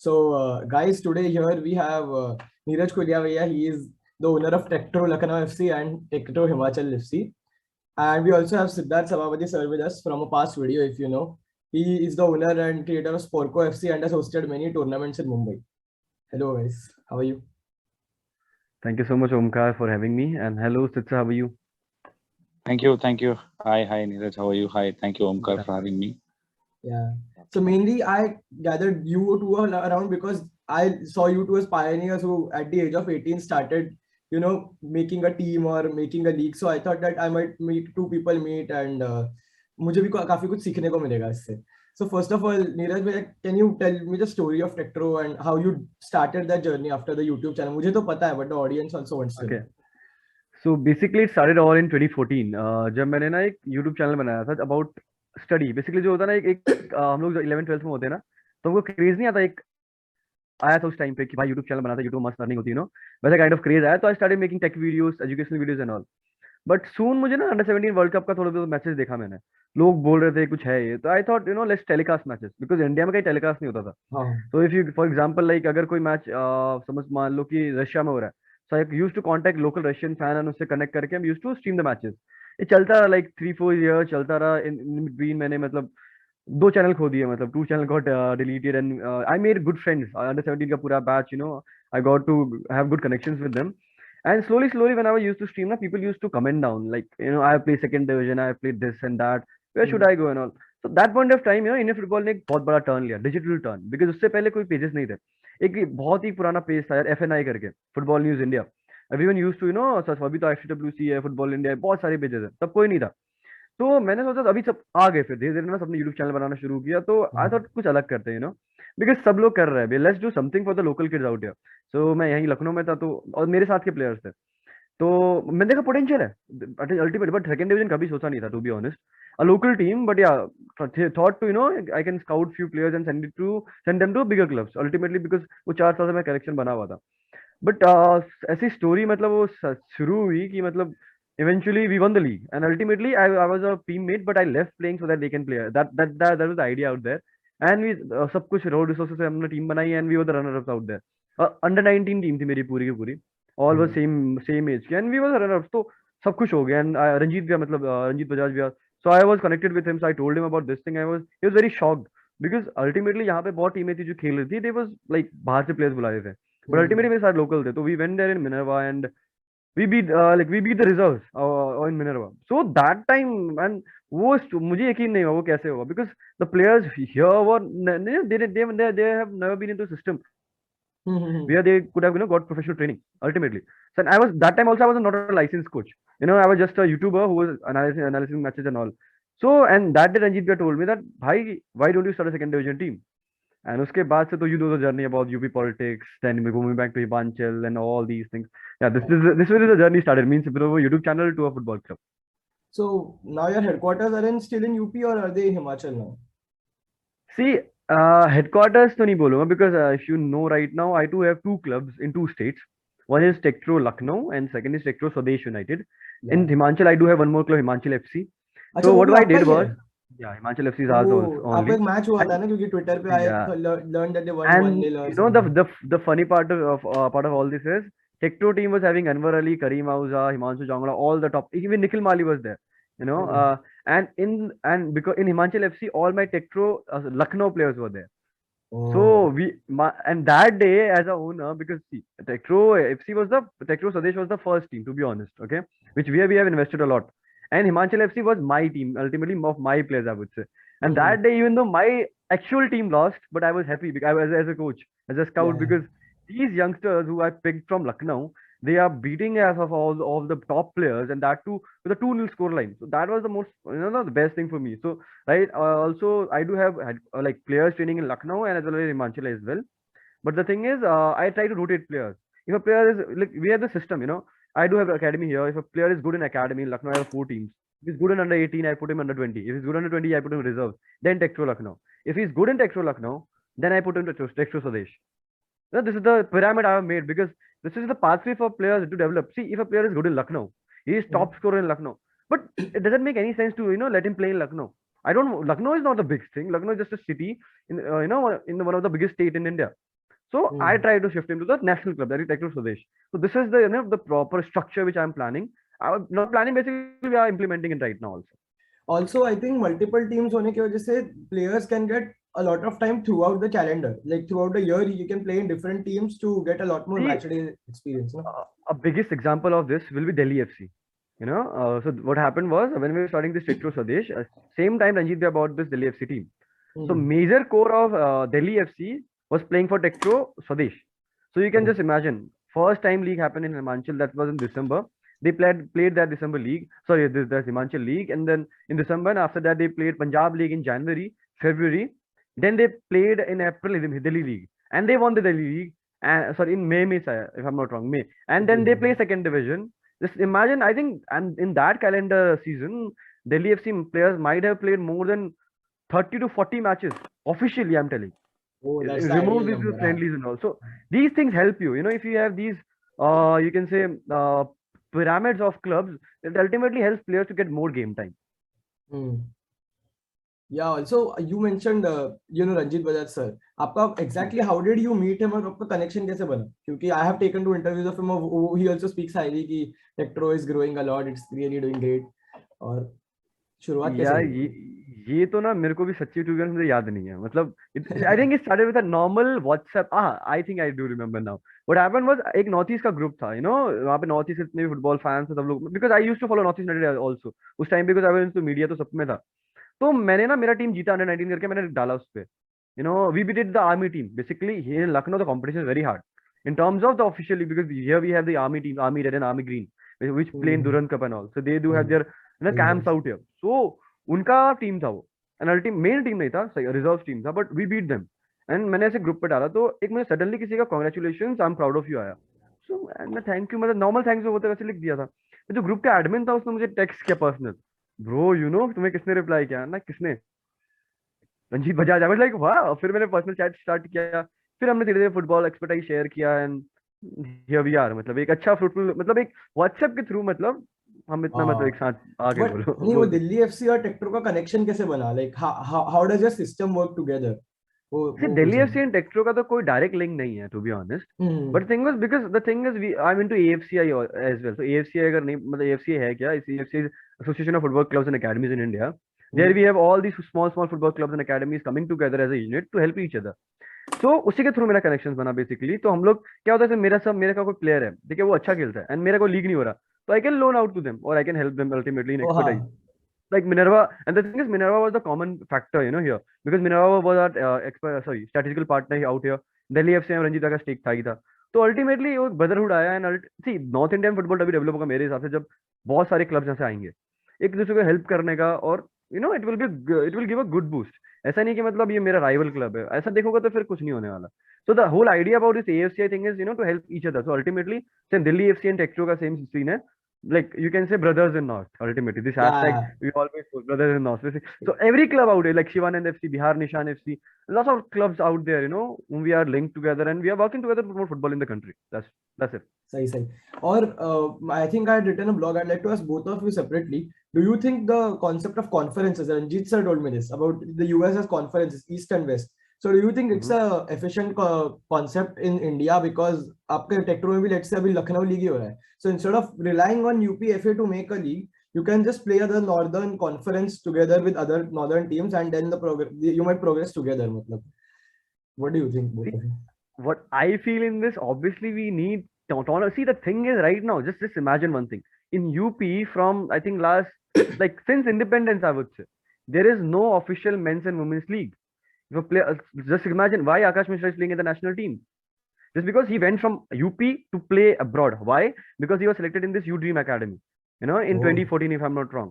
Guys, today here we have Neeraj Kuliavaya. He is the owner of Tektro Lucknow FC and Tektro Himachal FC. And we also have Siddharth Sabavati sir with us from a past video, if you know. He is the owner and creator of Sporco FC and has hosted many tournaments in Mumbai. Hello, guys. How are you? Thank you so much, Omkar, for having me. And hello, Sitsa, how are you? Thank you. Thank you. Hi, Neeraj. How are you? Hi. Thank you, Omkar, Yeah. for having me. Yeah. So mainly I gathered you two around because I saw you two as pioneers who at the age of 18 started, making a team or making a league. So I thought that I might meet two people meet and मुझे भी काफी कुछ सीखने को मिलेगा इससे. So first of all, Neeraj bhai, can you tell me the story of Tektro and how you started that journey after the YouTube channel? मुझे तो पता है, but the audience also wants to know. Okay. So basically, it started all in 2014. जब मैंने ना एक YouTube channel बनाया था about study. Basically जो होता है ना एक हम लोग जो 11 12 में होते हैं ना, तो हमको क्रेज नहीं आता. एक आया था उस टाइम पे कि भाई YouTube चैनल बनाता है, YouTube मस्त अर्निंग होती है, वैसा काइंड ऑफ क्रेज आया. तो I started making take videos, educational videos and all. But soon मुझे ना अंडर 17 वर्ल्ड कप का थोड़ा बहुत मैचेस देखा मैंने. लोग बोल रहे थे कुछ है ये, तो I thought let's telecast matches, because India में कहीं टेलीकास्ट नहीं होता था. हाँ. तो if you for example like अगर कोई मैच समझ मान लो कि रशिया में हो रहा है, so I used to contact local Russian fan and उससे कनेक्ट करके हम used to stream the matches. ये चलता रहा लाइक 3 4 ईयर चलता रहा. इन बिटवीन मैंने मतलब 2 चैनल खो दिए, मतलब 2 channel got deleted and I made good friends. Under 17 का पूरा बैच, I got to have good connections with them. And slowly, when I was used to stream, people used to comment down, like, I have played second division, I have played this and that. Where should I go and all? So that point of time, Indian football ने एक बहुत बड़ा turn लिया, digital turn, because उससे पहले कोई pages नहीं थे. एक बहुत ही पुराना पेज था यार, FNI करके, football news India. Everyone used to such. अभी तो FCWC है, फुटबॉल इंडिया है, बहुत सारे पेजेस है, तब कोई नहीं था. तो मैंने सोचा अभी सब आ गए, फिर धीरे धीरे ना सबने यूट्यूब चैनल बनाना शुरू किया. तो आई थॉट कुछ अलग करते हैं, बिकॉज सब लोग कर रहे हैं, let's do something for the local kids out here. So मैं यहीं लखनऊ में था, तो और मेरे साथ के प्लेयर्स थे, तो मैंने देखा पोटेंशियल है अल्टीमेट. बट सेकंड डिवीजन कभी सोचा नहीं था, to be honest. A local team, but yeah thought to I can scout few players and send them to bigger clubs ultimately, because वो 4 साल से मैं कलेक्शन बना हुआ था. बट ऐसी स्टोरी मतलब वो शुरू हुई कि मतलब eventually we won the league and ultimately I was a teammate, but I left playing so that they can play. That was the idea out there. And we सब कुछ road resources से हमने टीम बनाई and we were the runner ups out there. Under 19 team थी मेरी पूरी की पूरी, all was same age and we were the runner ups. तो सब कुछ हो गया. and रंजीत भी मतलब रंजीत बजाज भी. So I was connected with him, so I told him about this thing. He was very shocked because ultimately यहाँ पे बहुत टीमें थी जो खेल रही थी, they was like बाहर से players बुला रहे थे, but ultimately मेरे साथ local थे. तो we went there in Minerva and we beat the reserves in Minerva. So that time, and वो मुझे यकीन नहीं हुआ वो कैसे होगा, because the players here were they have never been into system where they could have got professional training ultimately. So and I was that time also I was not a licensed coach. I was just a YouTuber who was analyzing matches and all. So and that day Ranjit Bhai told me that bhai, why don't you start a second division team? And उसके बाद से तो you know the journey about UP politics, then moving back to Himachal and all these things. Yeah, this way the journey started. Means from a YouTube channel to a football club. So now your headquarters are still in UP or are they in Himachal now? See, headquarters to नहीं बोलूँगा, because if you know right now I do have 2 clubs in 2 states. One is Tektro Lucknow and second is Tektro Swadesh United. Yeah. In Himachal I do have one more club, Himachal FC. अच्छा, So वो what भी I आपका did he was, है? yeah, Himachal FC is ours आपका only. एक match हुआ था ना, क्योंकि ट्विटर पे I Yeah. learned that they won And 1-0 or something. the funny part of all this is Tektro team was having Anwar Ali, Kareem Auza, Himanshu Jangla, all the top. Even Nikhil Mali was there. And because in Himachal FC all my Tektro Lucknow players were there. So and that day as a owner, because see, Tektro Swadesh was the first team, to be honest, okay, which we have invested a lot. And Himachal FC was my team, ultimately of my players, I would say. And that day, even though my actual team lost, but I was happy because I was as a coach, as a scout, Yeah. because these youngsters who I picked from Lucknow, they are beating as of all the top players, and that too with a 2-0 score line. So that was the most, the best thing for me. So right, also I do have like players training in Lucknow and as well as in Himachal as well. But the thing is, I try to rotate players. If a player is like, we have the system, I do have academy here. If a player is good in academy in Lucknow, I have 4 teams. If he's good in under 18, I put him under 20. If he's good under 20, I put him in reserve. Then Tektro Lucknow. If he's good in Tektro Lucknow, then I put him to Tektro Swadesh. This is the pyramid I have made, because this is the pathway for players to develop. See, if a player is good in Lucknow, he is top scorer in Lucknow, but it doesn't make any sense to let him play in Lucknow. Lucknow is not the big thing. Lucknow is just a city in in one of the biggest state in India. So I Hmm. try to shift him to the national club, that is Tekro Swadesh. So this is the the proper structure which I'm planning. I'm not planning, basically we are implementing it right now also. Also, I think multiple teams होने की वजह से players can get a lot of time throughout the calendar. Like throughout the year, you can play in different teams to get a lot more See, match day experience. No? a biggest example of this will be Delhi FC. So what happened was when we were starting this Tekro Swadesh, same time Ranjit Bhai bought this Delhi FC team. So Hmm. major core of Delhi FC was playing for Tekro Swadesh. So you can Hmm. just imagine, first time league happened in Himachal, that was in December. They played that December league. Sorry, this Himachal league, and then in December, and after that they played Punjab league in January, February. Then they played in April in Delhi league, and they won the Delhi league. Sorry, in May, if I'm not wrong, May. And then they play second division. Just imagine, I think, and in that calendar season, Delhi FC players might have played more than 30 to 40 matches officially, I'm telling. Oh, that's the Remove ideal these number. friendlies and all. So these things help you. If you have these, you can say, pyramids of clubs, it ultimately helps players to get more game time. Hmm. Yeah, also you mentioned Ranjit Bajaj sir. आपका exactly how did you meet him और आपका connection कैसे बना? क्योंकि I have taken 2 interviews of him. He also speaks highly कि Tektro is growing a lot. It's really doing great. और शुरुआत कैसे यार हुई? ये तो ना मेरे को भी सच्ची टू मुझे याद नहीं है, मतलब I think it started with a normal WhatsApp. I think I do remember now. What happened was, एक नॉर्थ ईस्ट का ग्रुप था, वहाँ पे नॉर्थ ईस्ट इतने भी फुटबॉल फैंस थे सब लोग, because I used to follow North East United also उस time, because I was into media, तो सब में था. तो मैंने ना, मेरा टीम जीता अंडर 19 करके, मैंने डाला उस पे. We did the army team basically. Here in Lucknow the competition is very hard in terms of the officially, because here we have the army team, army red and army green, which play in Hmm. Durand Cup and all, so they do have Hmm. their camps Results. out here. So उनका team था वो, and ultimate main team नहीं था, reserve team था, but we beat them. And मैंने ऐसे group पे डाला, तो एक मुझे सडनली किसी का congratulations, I am proud of you आया. सो मैं थैंक यू, मतलब नॉर्मल थैंक्स होते वैसे लिख दिया था. तो जो ग्रुप का एडमिन था उसने मुझे टेक्स्ट किया पर्सनल, ब्रो तुम्हें किसने रिप्लाई किया ना, किसने, Ranjit Bajaj. I was like वाह. फिर मैंने पर्सनल चैट स्टार्ट किया, फिर हमने धीरे धीरे फुटबॉल एक्सपर्टाइज शेयर किया, एंड हियर वी आर. मतलब एक अच्छा फ्रूटफुल, मतलब एक व्हाट्सएप के थ्रू, मतलब हम इतना, मतलब एक साथ आ गए, बट बोलो नहीं, वो बोल दो. दिल्ली एफसी और टेक्टो का कनेक्शन कैसे बना? Like how does your system work together? See, वो Delhi पूछना FC and Tektro का तो कोई डायरेक्ट लिंक नहीं है, to be honest. है. But thing was, because the thing is, I'm into AFCI as well. So AFCI अगर नहीं, मतलब AFCI है क्या? AFCI is Association of Football Clubs and Academies in India. There we have all these small football clubs and academies coming together as a unit to help each other. So उसी के through मेरा connection बना basically. तो हम लोग क्या होता है, मेरे का कोई प्लेयर है, ठीक है, वो अच्छा खेलता है, एंड मेरा कोई लीग नहीं हो रहा, तो I can loan out to them, और I can help them ultimately in oh हाँ. Expertise. Like Minerva, and the thing is, Minerva was the common factor, here, because Minerva was our strategical partner out here. Delhi FC में रंजीता का stake था ही था. तो ultimately वो brotherhood आया, and see North Indian football तभी develop होगा मेरे हिसाब से, जब बहुत सारे क्लब्स ऐसे आएंगे एक दूसरे को हेल्प करने का, और it will give a good boost. ऐसा नहीं कि मतलब ये मेरा राइवल क्लब है, ऐसा देखोगे तो फिर कुछ नहीं होने वाला. So the whole idea about this AFCI thing is to help each other. So ultimately same Delhi FC and Techtro का सेम सीन है. Like you can say brothers in north, ultimately this hashtag Yeah. we always put brothers in north. So every club out there, like Shivanand FC, Bihar Nishan FC, lots of clubs out there, whom we are linked together, and we are working together to promote football in the country. That's it. सही. और I think I had written a blog. I'd like to ask both of you separately. Do you think the concept of conferences, Ranjit sir told me this about the US as conferences, East and West. So do you think it's a efficient concept in India? Because आपके टेक्टो में भी let's say अभी Lucknow league ही हो रहा है. So instead of relying on UPFA to make a league, you can just play the northern conference together with other northern teams, and then you might progress together. मतलब, what do you think, both of you? What I feel in this, obviously we need tournament. See, the thing is right now, just imagine one thing. In UP, from I think last like since independence, I would say there is no official men's and women's league. Just imagine why Akash Mishra is playing in the national team. Just because he went from UP to play abroad. Why? Because he was selected in this U Dream Academy, in 2014, if I'm not wrong.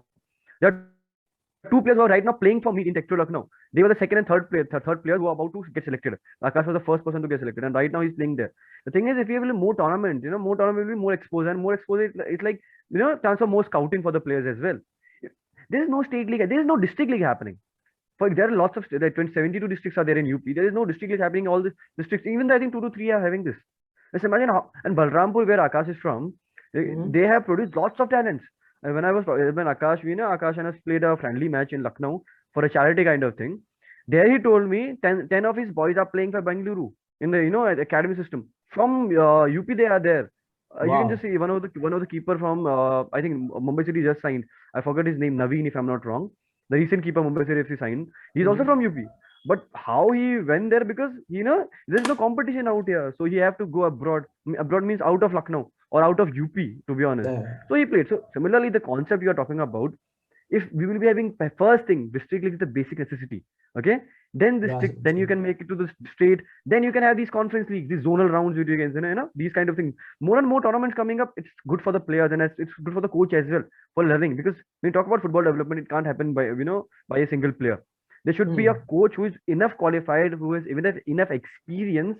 There are two players who are right now playing for me in Tektro Lucknow. They were the second and third players who are about to get selected. Akash was the first person to get selected, and right now he's playing there. The thing is, if we have more tournament, more tournament will be more exposure, and more exposure, it's like, chance for more scouting for the players as well. There is no state league, there is no district league happening. There are lots of, like 72 districts are there in UP. There is no district league happening in all the districts. Even though I think 2 to 3 are having this. Just imagine how, and Balrampur, where Akash is from, they have produced lots of talents. And when Akash, Akash and us played a friendly match in Lucknow for a charity kind of thing. There he told me 10 of his boys are playing for Bengaluru in the academy system from UP. They are there. You can just Wow. see one of the keeper from I think Mumbai City just signed. I forgot his name, Naveen, if I'm not wrong. The recent keeper Mumbai City FC signed. He's also Mhm. from UP. But how he went there, because there's no competition out here, so he have to go abroad. Abroad means out of Lucknow or out of UP, to be honest. Yeah. So he played. So similarly, the concept you are talking about, if we will be having first thing, district league is the basic necessity. Okay, then Yeah. district, then you can make it to the state, then you can have these conference leagues, these zonal rounds video games, these kind of things. More and more tournaments coming up. It's good for the players, and it's good for the coach as well for learning, because when you talk about football development, it can't happen by by a single player. There should be a Hmm. coach who is enough qualified, who has even enough experience,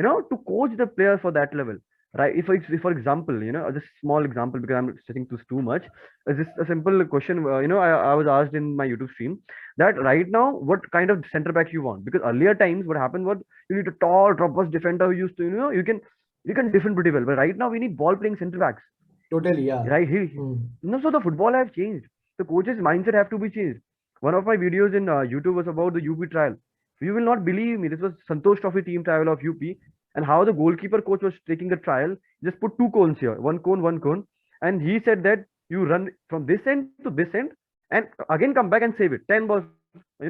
to coach the players for that level. Right? If for example, just small example, because I'm sitting too much. Just a simple question. I was asked in my YouTube stream that right now, what kind of center back you want? Because earlier times, what happened was you need a tall, robust defender who used to, you can defend pretty well. But right now, we need ball playing center backs. Totally. Yeah. Right? Hmm. So the football have changed. The coach's mindset have to be changed. One of my videos in YouTube was about the UP trial. You will not believe me. This was Santosh Trophy team trial of UP, and how the goalkeeper coach was taking the trial. Just put two cones here, one cone, and he said that you run from this end to this end, and again come back and save it. 10 balls,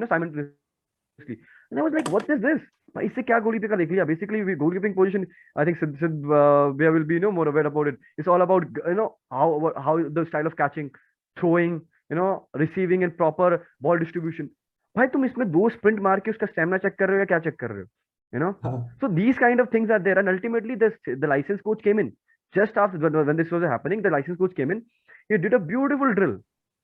simultaneously. And I was like, what is this? इससे क्या goalkeeper का देख लिया? Basically, we goalkeeping position. I think Sid we will be more aware about it. It's all about how the style of catching, throwing, receiving and proper ball distribution. भाई तुम इसमें दो sprint मार के उसका stamina check कर रहे हो या क्या check कर रहे हो? You know. Huh. So these kind of things are there, and ultimately the license coach came in just after when this was happening. The license coach came in. He did a beautiful drill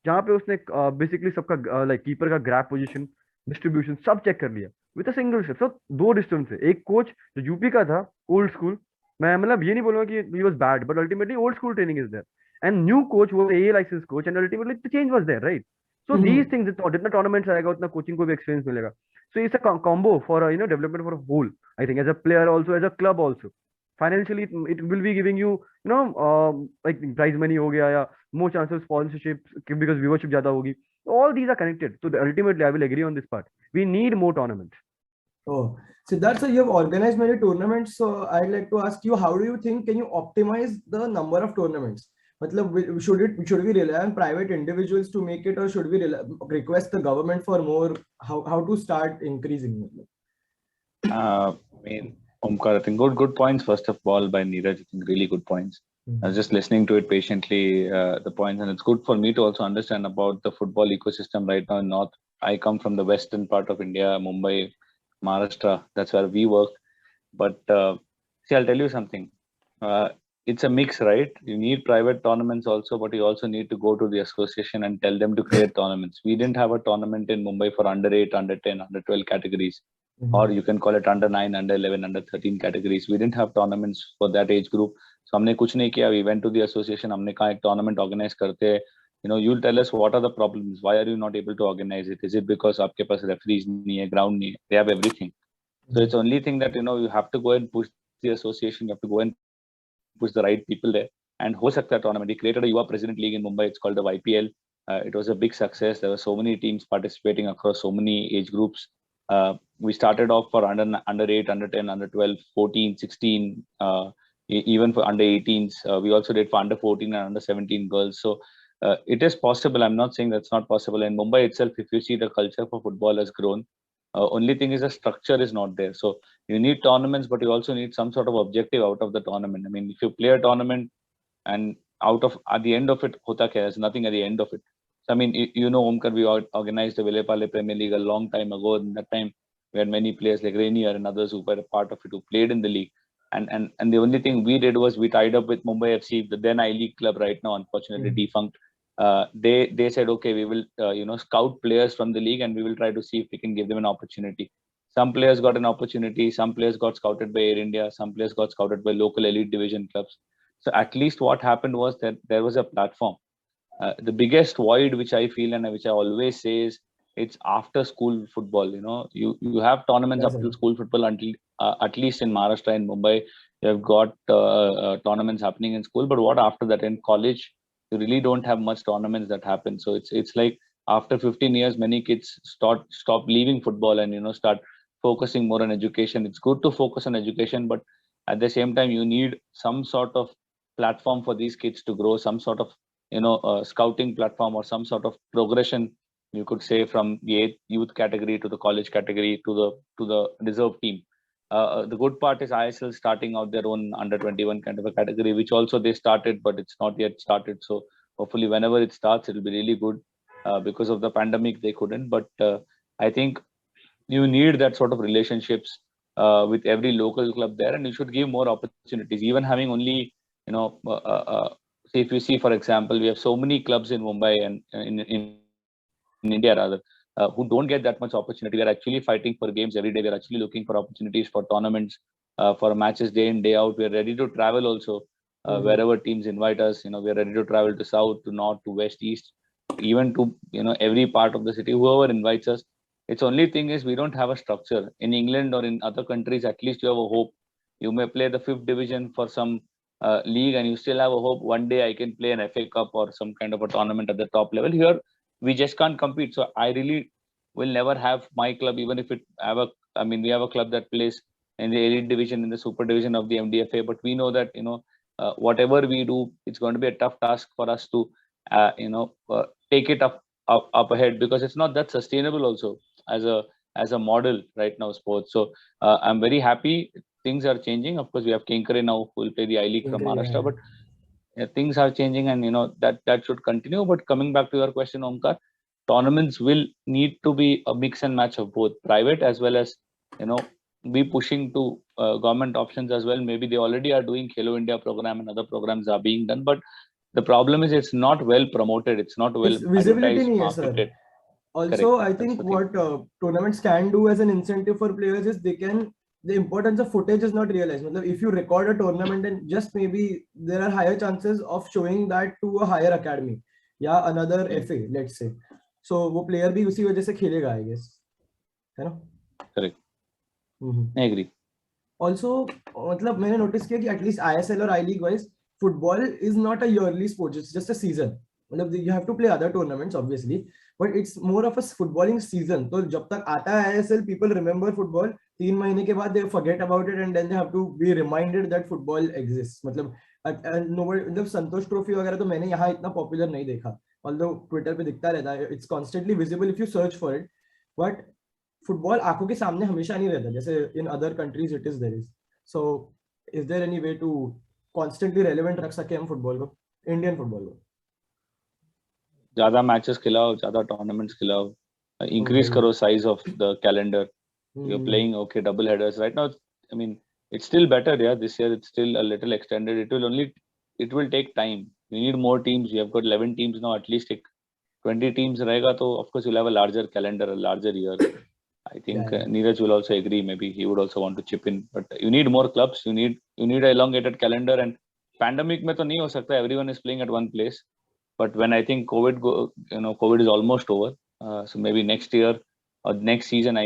जहाँ पे उसने basically सबका like keeper का grab position, distribution सब check कर लिया with a single shot. So दो distance से एक coach जो यूपी का था old school. मैं मतलब ये नहीं बोलूंगा कि he was bad, but ultimately old school training is there, and new coach was AA license coach, and ultimately the change was there, right? So these Mhm. things, जितना tournaments आएगा उतना coaching को भी experience मिलेगा. So it's a combo for development for a whole. I think as a player also, as a club also. Financially, it will be giving you like prize money हो गया या more chances of sponsorship because viewership ज़्यादा होगी. All these are connected. So ultimately, I will agree on this part. We need more tournaments. Oh, Siddharth, so you have organized many tournaments. So I'd like to ask you, how do you think can you optimize the number of tournaments? मतलब should we rely on private individuals to make it, or should we request the government for more? How to start increasing? I mean, Omkar, I think good points. First of all, by Neeraj, I think really good points. I was just listening to it patiently, the points, and it's good for me to also understand about the football ecosystem right now in North. I come from the western part of India, Mumbai, Maharashtra. That's where we work. But see, I'll tell you something. It's a mix, right? You need private tournaments also, but you also need to go to the association and tell them to create tournaments. We didn't have a tournament in Mumbai for under 8, under 10, under 12 categories, or you can call it under 9, under 11, under 13 categories. We didn't have tournaments for that age group. So हमने कुछ नहीं किया. We went to the association. हमने कहा एक tournament organize करते हैं. You'll tell us what are the problems. Why are you not able to organize it? Is it because आपके पास referees नहीं है, ground नहीं है? They have everything. So it's only thing that you have to go and push the association. You have to go and push the right people there. And ho sakta tournament. He created a Yuva President League in Mumbai. It's called the YPL. It was a big success. There were so many teams participating across so many age groups. We started off for under 8, under 10, under 12, 14, 16, even for under 18s. We also did for under 14 and under 17 girls. So it is possible. I'm not saying that's not possible. In Mumbai itself, if you see, the culture for football has grown. Only thing is the structure is not there. So you need tournaments, but you also need some sort of objective out of the tournament. I mean, if you play a tournament and at the end of it, hota kya, there's nothing at the end of it. So I mean, Omkar, we organized the Vilepale Premier League a long time ago. And that time we had many players like Rainier and others who were a part of it, who played in the league. And the only thing we did was we tied up with Mumbai FC, the then I-League club right now, unfortunately defunct. They said, okay, we will scout players from the league and we will try to see if we can give them an opportunity. Some players got an opportunity, some players got scouted by Air India, some players got scouted by local elite division clubs. So at least what happened was that there was a platform. The biggest void which I feel and which I always say is it's after school football. You have tournaments up to school football until at least in Maharashtra and Mumbai, you have got tournaments happening in school. But what after that in college? You really don't have much tournaments that happen. So it's like after 15 years, many kids stop leaving football and start focusing more on education. It's good to focus on education, but at the same time, you need some sort of platform for these kids to grow, some sort of scouting platform or some sort of progression, you could say, from the youth category to the college category to the reserve team. The good part is ISL starting out their own under 21 kind of a category, which also they started, but it's not yet started. So hopefully, whenever it starts, it'll be really good. Because of the pandemic, they couldn't. But I think you need that sort of relationships with every local club there, and you should give more opportunities. Even having only, say if you see, for example, we have so many clubs in Mumbai and in India rather, who don't get that much opportunity. We are actually fighting for games every day. We are actually looking for opportunities for tournaments, for matches day in, day out. We are ready to travel also wherever teams invite us. We are ready to travel to south, to north, to west, east, even to every part of the city, whoever invites us. It's only thing is we don't have a structure. In England or in other countries, at least you have a hope. You may play the 5th division for some league, and you still have a hope one day I can play an FA Cup or some kind of a tournament at the top level. Here, we just can't compete. So I really will never have my club, even if we have a club that plays in the elite division, in the super division of the MDFA. But we know that whatever we do, it's going to be a tough task for us to take it up ahead, because it's not that sustainable also as a model right now, sports. So I'm very happy things are changing. Of course, we have Kinkare now who will play the I-League from Maharashtra, but things are changing, and that should continue. But coming back to your question, Omkar, tournaments will need to be a mix and match of both private as well as be pushing to government options as well. Maybe they already are doing Khelo India program and other programs are being done, but the problem is it's not well promoted, it's not well visibility advertised, marketed. Also, Correct. I think what tournaments can do as an incentive for players is the importance of footage is not realized. If you record a tournament, and just maybe there are higher chances of showing that to a higher academy, another FA, let's say. So वो player भी उसी वजह से खेलेगा, I guess, है ना? Correct. I agree. Also, मैंने notice किया कि at least ISL or I-League wise, football is not a yearly sport; it's just a season. You have to play other tournaments, obviously, but it's more of a footballing season. So जब तक आता है ISL, people remember football. 3 महीने के बाद they forget about it, and then they have to be reminded that football exists. Santosh trophy वगैरह तो मैंने यहाँ इतना पॉपुलर नहीं देखा, although ट्विटर पे दिखता रहता है, it's constantly visible if you search for it, but football आंखों के सामने हमेशा नहीं रहता जैसे in other countries it is there is. So is there any way to constantly relevant रख सके हम फुटबॉल को, इंडियन फुटबॉल को? ज्यादा मैचेस खिलाओ, ज्यादा टूर्नामेंट्स खिलाओ, increase करो size of the calendar. You're playing double headers right now. I mean, it's still better. This year it's still a little extended. It will take time. We need more teams. We have got 11 teams now. At least 20 teams रहेगा, तो of course you'll have a larger calendar, a larger year. I think Neeraj will also agree. Maybe he would also want to chip in. But you need more clubs. You need an elongated calendar. And pandemic में तो नहीं हो सकता. Everyone is playing at one place. But when I think COVID is almost over. So maybe next year or next season,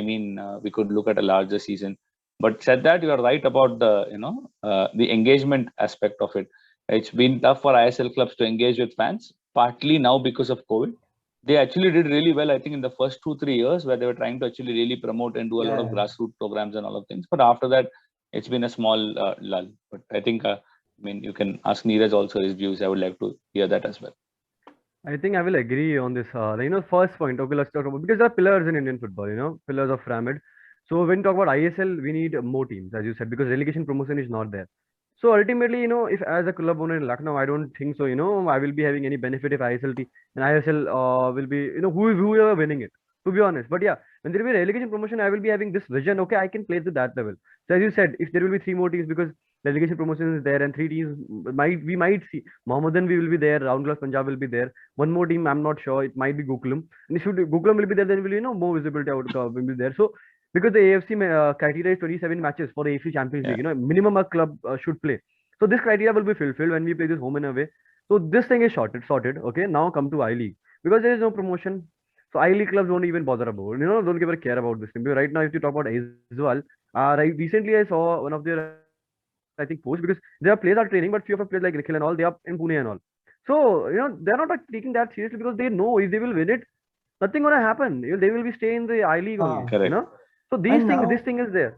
we could look at a larger season. But said that, you are right about the engagement aspect of it. It's been tough for ISL clubs to engage with fans, partly now because of COVID. They actually did really well, I think, in the first 2-3 years where they were trying to actually really promote and do a lot of grassroots programs and all of things. But after that, it's been a small lull. But I think, you can ask Neeraj also his views. I would like to hear that as well. I think I will agree on this. First point, okay, let's talk about, because there are pillars in Indian football, pillars of pyramid. So when we talk about ISL, we need more teams, as you said, because relegation promotion is not there. So ultimately, if as a club owner in Lucknow, I don't think so, I will be having any benefit if ISL will be, whoever winning it, to be honest. But yeah, when there will be relegation promotion, I will be having this vision, okay, I can play to that level. So as you said, if there will be 3 more teams, because relegation promotion is there and 3 teams, we might see Mohammedan will be there, Round Glass Punjab will be there. One more team, I'm not sure, it might be Gokulam. And if Gokulam will be there, then will, more visibility will be there. So because the AFC criteria is 27 matches for the AFC Champions League, minimum a club should play. So this criteria will be fulfilled when we play this home and away. So this thing is sorted. Okay, now come to I-League, because there is no promotion. So I-League clubs don't even bother about, don't give a care about this thing. Because right now, if you talk about Aizawl, recently I saw one of their, I think, posts, because their players are training, but few of the players like Nikhil and all, they are in Pune and all. So, they're not taking that seriously, because they know if they will win it, nothing gonna happen. They will be staying in the I-League only. Correct. So these And things, now, this thing is there.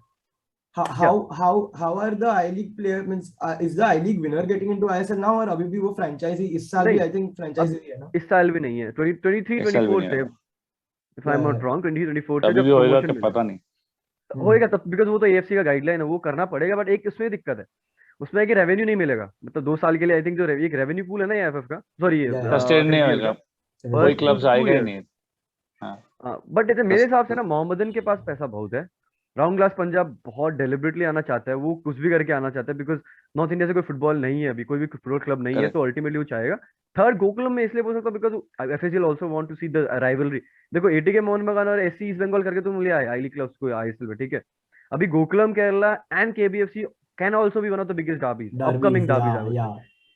how are the I League player means is the I League winner getting into ISL now, और अभी भी वो franchisee इस साल भी नहीं, I think franchisee है ना? इस साल भी नहीं है, 2023 इस साल भी 24 नहीं से, होगा, if I'm not wrong, 2024 से अभी जब भी होएगा प्रमोशन कि मिला पता नहीं। होएगा तब, बिकॉज वो तो AFC का गाइडलाइन है, वो करना पड़ेगा। बट एक उसमें दिक्कत है, उसमें है कि रेवेन्यू नहीं मिलेगा, मतलब 2 साल के लिए। आई थिंक जो एक रेवेन्यू पूल है ना AFF का, सॉरी सस्टेन नहीं IPL होएगा, का, कोई first क्लब्स 2 आएगा ही years। नहीं। हाँ, बट मेरे हिसाब से ना मोहम्मदन के पास पैसा बहुत है। राउंड ग्लास पंजाब बहुत डेलिबरेटली आना चाहता है, वो कुछ भी करके आना चाहता है, बिकॉज नॉर्थ इंडिया से कोई फुटबॉल नहीं है अभी, कोई भी फुटबॉल क्लब नहीं है, करेक्ट। तो अल्टीमेटली वो चाहेगा। थर्ड गोकुलम में इसलिए बोल सकता हूँ because FACL also want to see the rivalry. देखो ATK मोहन बगान और SC ईस्ट बंगाल करके तुम ले आए आई लीग क्लब्स को ISL में, ठीक है। अभी Gokulam Kerala and KBFC can also be one of the biggest derbies, upcoming derbies, I would say,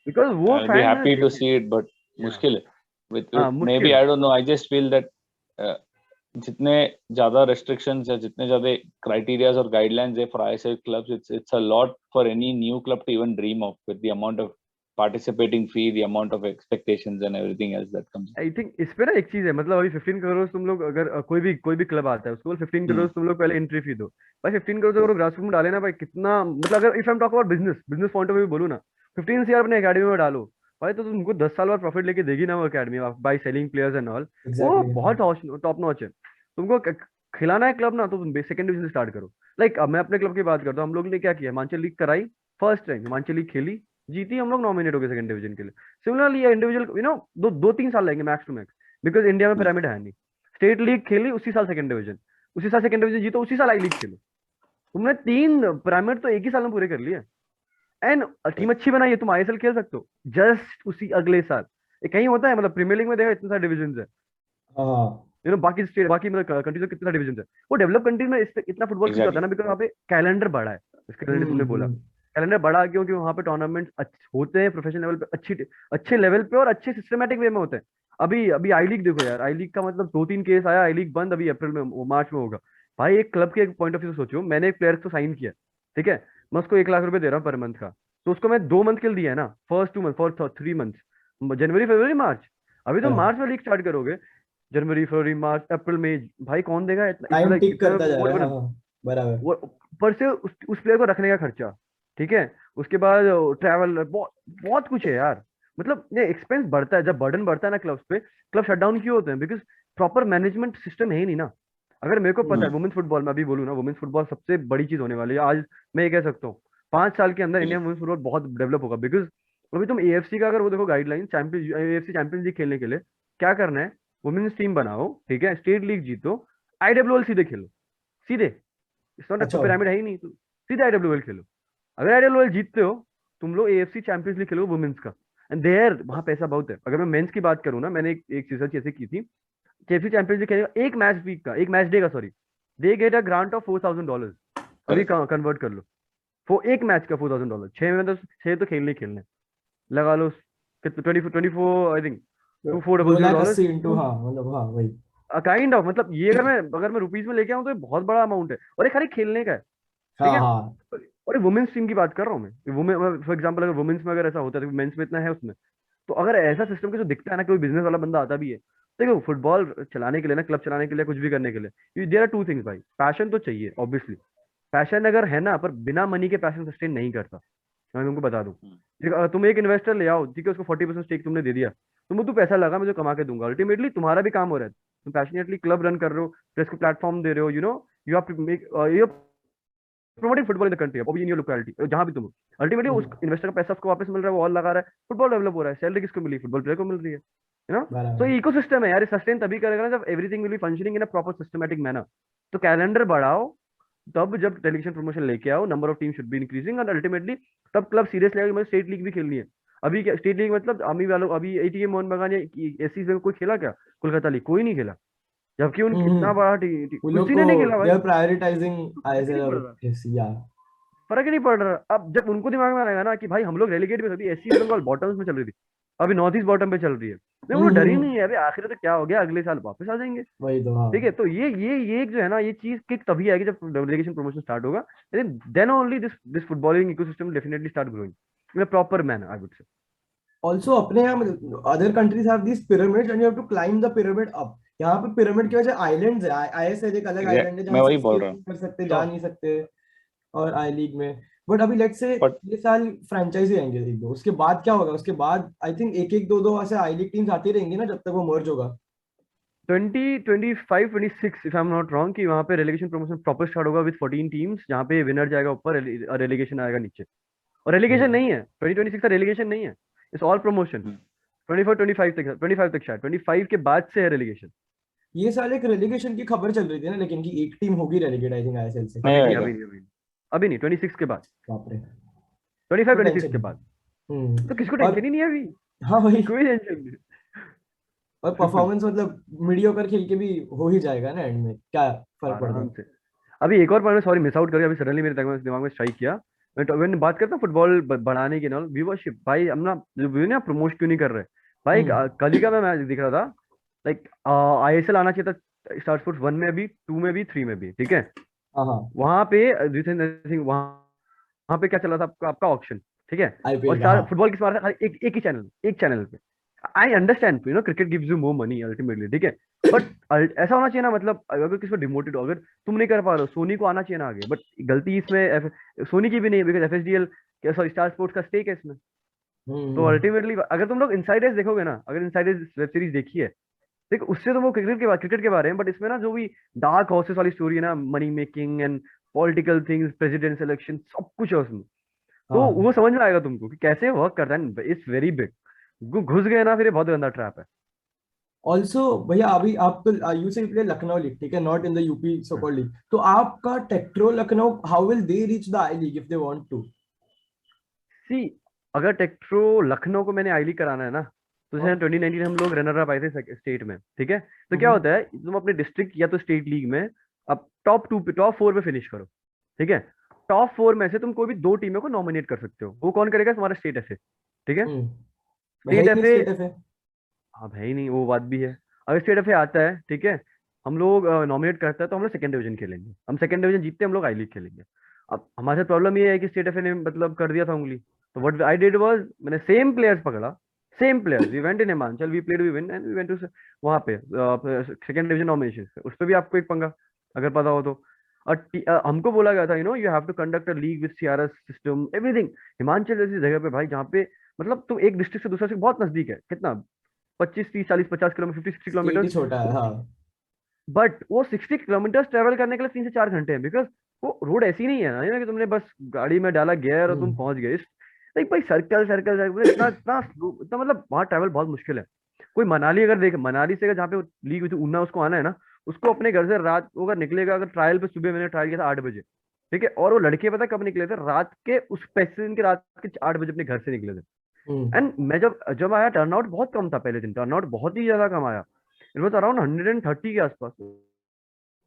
because वो I'll be fan happy to see it, but मुश्किल है। With मुश्किल maybe है। I don't know. I just feel that जितने ज्यादा restrictions या जितने ज्यादा criterias और guidelines है for ISL clubs, it's a lot for any new club to even dream of, with the amount of participating fee, the amount of expectations and everything else that comes. I think इस पे ना एक चीज है, मतलब अभी 15 करोड़ तुम लोग अगर कोई भी क्लब आता है उसको 15 करोड़ तुम लोग पहले एंट्री फी दो भाई। 15 करोड़ अगर ग्रास रूट में डाले ना भाई, कितना मतलब, अगर if I am talk about business point of view बोलूँ ना, 15 CR अपने अकेडमी में डालो भाई, तो तुमको 10 साल बाद प्रॉफिट लेके देगी ना वो academy by selling players and all. वो बहुत टॉप नॉच है। तुमको खिलाना है क्लब ना, तो तुम सेकंड डिवीजन से स्टार्ट करो। लाइक मैं अपने क्लब की बात करता हूँ, हम लोग ने क्या किया, हिमाचल लीग कराई, फर्स्ट टाइम हिमाचल लीग खेली, जीती, हम लोग नॉमिनेट हो गए सेकंड डिवीजन के लिए। सिमिलरली इंडिविजुअल दो 3 साल लगेंगे max two max, because India में पिरामिड है नहीं। स्टेट लीग खेली, उसी साल सेकंड डिवीजन, उसी साल सेकंड डिवीजन जीतो, उसी साल आई लीग खेलो। तुमने 3 पिरामिड तो एक ही साल में पूरे कर लिए, एंड टीम अच्छी बनाई है, तुम ISL खेल सकते हो जस्ट उसी अगले साल। कहीं होता है मतलब प्रीमियर लीग में देखा इतने सारे डिविजन है, बाकी स्टेट बाकी मतलब कंट्रीज में कितना डिवीजन है। वो डेवलप कंट्रीज में इतना फुटबॉल क्यों होता है ना, बिकॉज वहाँ पे कैलेंडर बड़ा है। इसके कैलेंडर तुमने बोला कैलेंडर बड़ा क्योंकि वहाँ पे टूर्नामेंट होते हैं प्रोफेशनल लेवल पे, अच्छे लेवल पे और अच्छे सिस्टमेटिक वे में होते हैं। अभी अभी आई लीग देखो यार, आई लीग का मतलब 2-3 केस आया, आई लीग बंद, अभी अप्रैल में मार्च में होगा। भाई एक क्लब के पॉइंट ऑफ व्यू से सोचो, मैंने एक प्लेयर को साइन किया, ठीक है, मैं उसको 1 लाख रुपए दे रहा हूँ पर मंथ का, तो उसको मैं 2 मंथ के लिए दिया है ना, फर्स्ट 2 मंथ फॉर 3 मंथ, जनवरी फरवरी मार्च। अभी तो मार्च में लीग स्टार्ट करोगे, जनवरी फरवरी मार्च अप्रैल मई, भाई कौन देगा टाइम टिक करता जा रहा है। बराबर। वो ऊपर से उस प्लेयर को रखने का खर्चा, ठीक है, उसके बाद ट्रैवल, बहुत कुछ है यार। मतलब ये एक्सपेंस बढ़ता है, जब बर्डन बढ़ता है ना क्लब्स पे, क्लब शटडाउन क्यों होते हैं, बिकॉज प्रॉपर मैनेजमेंट सिस्टम है ही नहीं ना। अगर मेरे को पता है वुमेन्स फुटबॉल में अभी बोलूँ ना, वुमेन्स फुटबॉल सबसे बड़ी चीज होने वाली है आज, मैं ये कह सकता हूँ 5 साल के अंदर इंडिया वुमेन्स फुटबॉल बहुत डेवलप होगा। बिकॉज अभी तुम AFC का अगर वो देखो गाइडलाइन, AFC चैंपियंस लीग खेलने के लिए क्या करना है, वुमेन्स टीम बनाओ, ठीक है, स्टेट लीग जीतो, IWL सीधे खेलो, सीधे, इस नॉट पिरामिड है ही नहीं, तो सीधे IWL खेलो। अगर IWL जीतते हो तुम लोग AFC चैंपियंस लीग खेलो वुमेन्स का, एंड देयर वहां पैसा बहुत है। अगर मैं मेंस की बात करूँ ना, मैंने एक रिसर्च ऐसे की थी, KFC चैंपियंस लीग खेलेगा एक मैच वीक का, एक मैच डे का, sorry, they get a grant of $4,000। अभी कन्वर्ट कर लो, वो एक मैच का $4,000, 6 में तो 6 तो खेलने खेलने लगा लो, कितना 24 आई थिंक $2,400 काइंड ऑफ, मतलब ये अगर मैं रुपीज में लेके आऊँ तो ये बहुत बड़ा अमाउंट है, और ये खाली खेलने का है, ठीक है। और वुमेन्स टीम की बात कर रहा हूँ मैं, वुमेन फॉर एग्जांपल, अगर वुमेन्स में अगर ऐसा होता है तो मेंस में इतना है उसमें, तो अगर ऐसा सिस्टम के जो दिखता है ना, कोई बिजनेस वाला बंदा आता भी है, देखो फुटबॉल चलाने के लिए ना, क्लब चलाने के लिए, कुछ भी करने के लिए, देयर आर 2 थिंग्स भाई, पैशन तो चाहिए ऑब्वियसली, पैशन अगर है ना, पर बिना मनी के पैशन सस्टेन नहीं करता, मैं तुमको बता दूं। तुम एक इन्वेस्टर ले आओ, ठीक है, उसको 40% स्टेक तुमने दे दिया, तू पैसा लगा, मैं जो कमा के दूंगा, अल्टीमेटली तुम्हारा भी काम हो रहा है, तुम पैशनेटली क्लब रन कर रहे हो, प्रेस को प्लेटफॉर्म दे रहे हो, you have to make promoting football in the country, in your locality, जहां भी तुम, अल्टीमेटली उस इन्वेस्टर का पैसा उसको वापस मिल रहा है, वो और लगा रहा है, फुटबॉल डेवलप हो रहा है, सैलरी किसको मिली, फुटबॉल प्लेयर को मिल रही है, यू नो। तो इकोसिस्टम है यार, सस्टेन तभी करेगा ना जब everything will be functioning in a proper systematic manner. तो कैलेंडर बढ़ाओ, तब जब टेलीविजन प्रमोशन लेके आओ, number of team should be increasing, और अल्टीमेटली तब क्लब सीरियस लेगा, मुझे स्टेट लीग भी खेलनी है। अभी क्या स्टेट लीग मतलब आर्मी वालों, अभी ATK मोहन बगान या SC में कोई खेला क्या, कोलकाता लीग कोई नहीं खेला, जबकि उन कितना बड़ा किसी ने नहीं खेला भाई, फर्क ही नहीं पड़ रहा। अब जब उनको दिमाग में आएगा ना कि भाई हम लोग रेलीगेट में, अभी SC बंगाल बॉटम्स में चल रही थी, अभी नॉर्थ ईस्ट बॉटम पे चल रही है, नहीं वो डर ही नहीं है, अभी आखिर तो क्या हो गया, अगले साल वापस आ जाएंगे, वही तो। ठीक है। तो ये जो है ना, ये चीज किक तभी आएगी जब रेलीगेशन प्रमोशन स्टार्ट होगा, then only this footballing ecosystem definitely start growing in a proper manner, I would say. Also अपने यहाँ other countries have these pyramids and you have to climb the pyramid up. यहाँ पे pyramid की वजह islands है, ISL एक अलग island है जहाँ मैं वही से बोल स्टे रहा नहीं हूँ. कर सकते, जा नहीं सकते, और आई लीग में। बट अभी लेट्स से बट ये साल फ्रेंचाइजी आएंगे एक दो, उसके बाद क्या होगा? उसके बाद आई थिंक एक एक दो दो ऐसे आई लीग टीम्स आती रहेंगी ना, जब तक वो मर्ज होगा। 2025 26 if I am not wrong कि वहां पे रेलेगेशन प्रमोशन प्रॉपर स्टार्ट होगा विद 14 टीम्स, जहाँ पे विनर जाएगा ऊपर, रेलेगेशन आएगा नीचे। और रेलेगेशन हम्म। नहीं है 2026 का, रेलेगेशन नहीं है, इट्स ऑल प्रमोशन। 24 25 तक, 25 तक शायद, 25 के बाद से है रेलेगेशन। ये साल एक रेलीगेशन की खबर चल रही थी ना, लेकिन कि एक टीम होगी रेलीगेट आई थिंक आईएसएल से। नहीं अभी नहीं, आएगा. अभी नहीं, अभी नहीं, अभी नहीं, 26 के बाद, बाप रे। 25 तो 26 टेंशन के है। बाद। तो किसको हम्म। और टेंशन ही नहीं है अभी, हाँ भाई, कोई टेंशन और नहीं। परफॉर्मेंस मतलब मीडियोकर खेल के भी हो ही जाएगा ना एंड में, क्या फर्क पड़ता आराम है। से। अभी एक और पॉइंट, सॉरी मिस आउट करके, अभी सडनली मेरे दिमाग में स्ट्राइक किया। मैं बात करता हूँ फुटबॉल बढ़ाने की ना, व्यूवरशिप भाई, हम ना जो view ना प्रमोट क्यों नहीं कर रहे भाई। हम्म। कल ही का मैं मैच दिख रहा था, लाइक आईएसएल आना चाहिए था स्टार स्पोर्ट्स 1 में भी, 2 में भी, 3 में भी, ठीक है। हाँ हाँ। वहां पे वहां वहां पे क्या चला था आपका, आपका ऑक्शन, ठीक है। और आईपीएल का, स्टार हाँ। फुटबॉल किस बार था, खाली एक ही चैनल, एक चैनल पे। I understand, cricket gives you more money ultimately, ठीक है। बट ऐसा होना चाहिए ना, मतलब अगर किसी को डिमोटेड हो, अगर तुम नहीं कर पा रहे हो, सोनी को आना चाहिए ना आगे। बट गलती इसमें सोनी की भी नहीं, because FSDL, sorry star sports का स्टेक है इसमें। तो हम्म। अल्टीमेटली अगर तुम लोग इनसाइडर्स देखोगे ना, अगर इनसाइडर्स वेब सीरीज देखी है, देख उससे तो वो क्रिकेट के बारे में, बट इसमें ना जो भी डार्क हॉर्सेस वाली स्टोरी है ना, money making and political things, president election, सब कुछ है उसमें। तो हाँ। वो समझ में आएगा तुमको कि कैसे वर्क करता है, इट्स वेरी बिग। घुस गए ना फिर ये बहुत गंदा ट्रैप है। ऑल्सो भैया, अभी आप तो यू से प्ले लखनऊ लीग, ठीक है, not in the UP so called league, तो आपका Techtro Lucknow, how will they reach the I League if they want to? See, अगर टेक्ट्रो लखनऊ को मैंने आई लीग कराना है ना, तो जैसे 2019 हम लोग रनर अप आए थे स्टेट में, ठीक है। तो क्या होता है, तुम अपने डिस्ट्रिक्ट या तो स्टेट लीग में अब टॉप 2 पे, टॉप 4 पे फिनिश करो, ठीक है। टॉप 4 में से तुम कोई भी 2 टीमों को नॉमिनेट कर सकते हो। वो कौन करेगा, तुम्हारा स्टेट एफए, ठीक है। है स्टेट ही नहीं एफए, स्टेट है फिर। हाँ भाई नहीं, वो बात भी है। अगर स्टेट एफए आता है, ठीक है, हम लोग नॉमिनेट करता है, तो हम लोग सेकंड डिवीजन खेलेंगे, हम सेकंड डिवीजन जीतते हैं, हम लोग आई लीग खेलेंगे। अब हमारे साथ प्रॉब्लम ये है कि स्टेट एफए ने मतलब कर दिया था उंगली। तो व्हाट आई डिड वाज, मैंने सेम प्लेयर्स पकड़ा, same players, we went in Himachal, we played, we win and we went to वहां पे सेकंड डिवीजन नॉमिनेशन पे। उस पे भी आपको एक पंगा, अगर पता हो तो। और हमको बोला गया था, you have to conduct a league with CRS system everything. Himachal जैसी जगह पे भाई, जहाँ पे मतलब तुम एक डिस्ट्रिक्ट से दूसरे से बहुत नजदीक है, कितना 25 30 40 50 किलोमीटर, 50 60 किलोमीटर। स्टेट ही छोटा है, हाँ। बट वो 60 किलोमीटर ट्रेवल करने के लिए 3 से 4 घंटे हैं, बिकॉज वो रोड ऐसी नहीं है ना कि तुमने बस गाड़ी में डाला गियर और तुम हम्म। पहुंच गए। लाइक भाई सर्कल सर्कल सर्कल, इतना इतना इतना, मतलब वहां ट्रैवल बहुत मुश्किल है। कोई मनाली अगर देख, मनाली से अगर जहाँ पे लीग हुई थी ऊना, उसको आना है ना, उसको अपने घर से रात को अगर निकलेगा, अगर ट्रायल पे सुबह मैंने ट्रायल किया था 8 बजे, ठीक है। और वो लड़के पता है कब निकले थे, रात के उस पैसे दिन के रात के 8 बजे अपने घर से निकले थे। हम्म। एंड मैं जब जब आया, टर्नआउट बहुत कम था पहले दिन, टर्नआउट बहुत ही ज्यादा कम आया। इट वॉज अराउंड 130 के आसपास।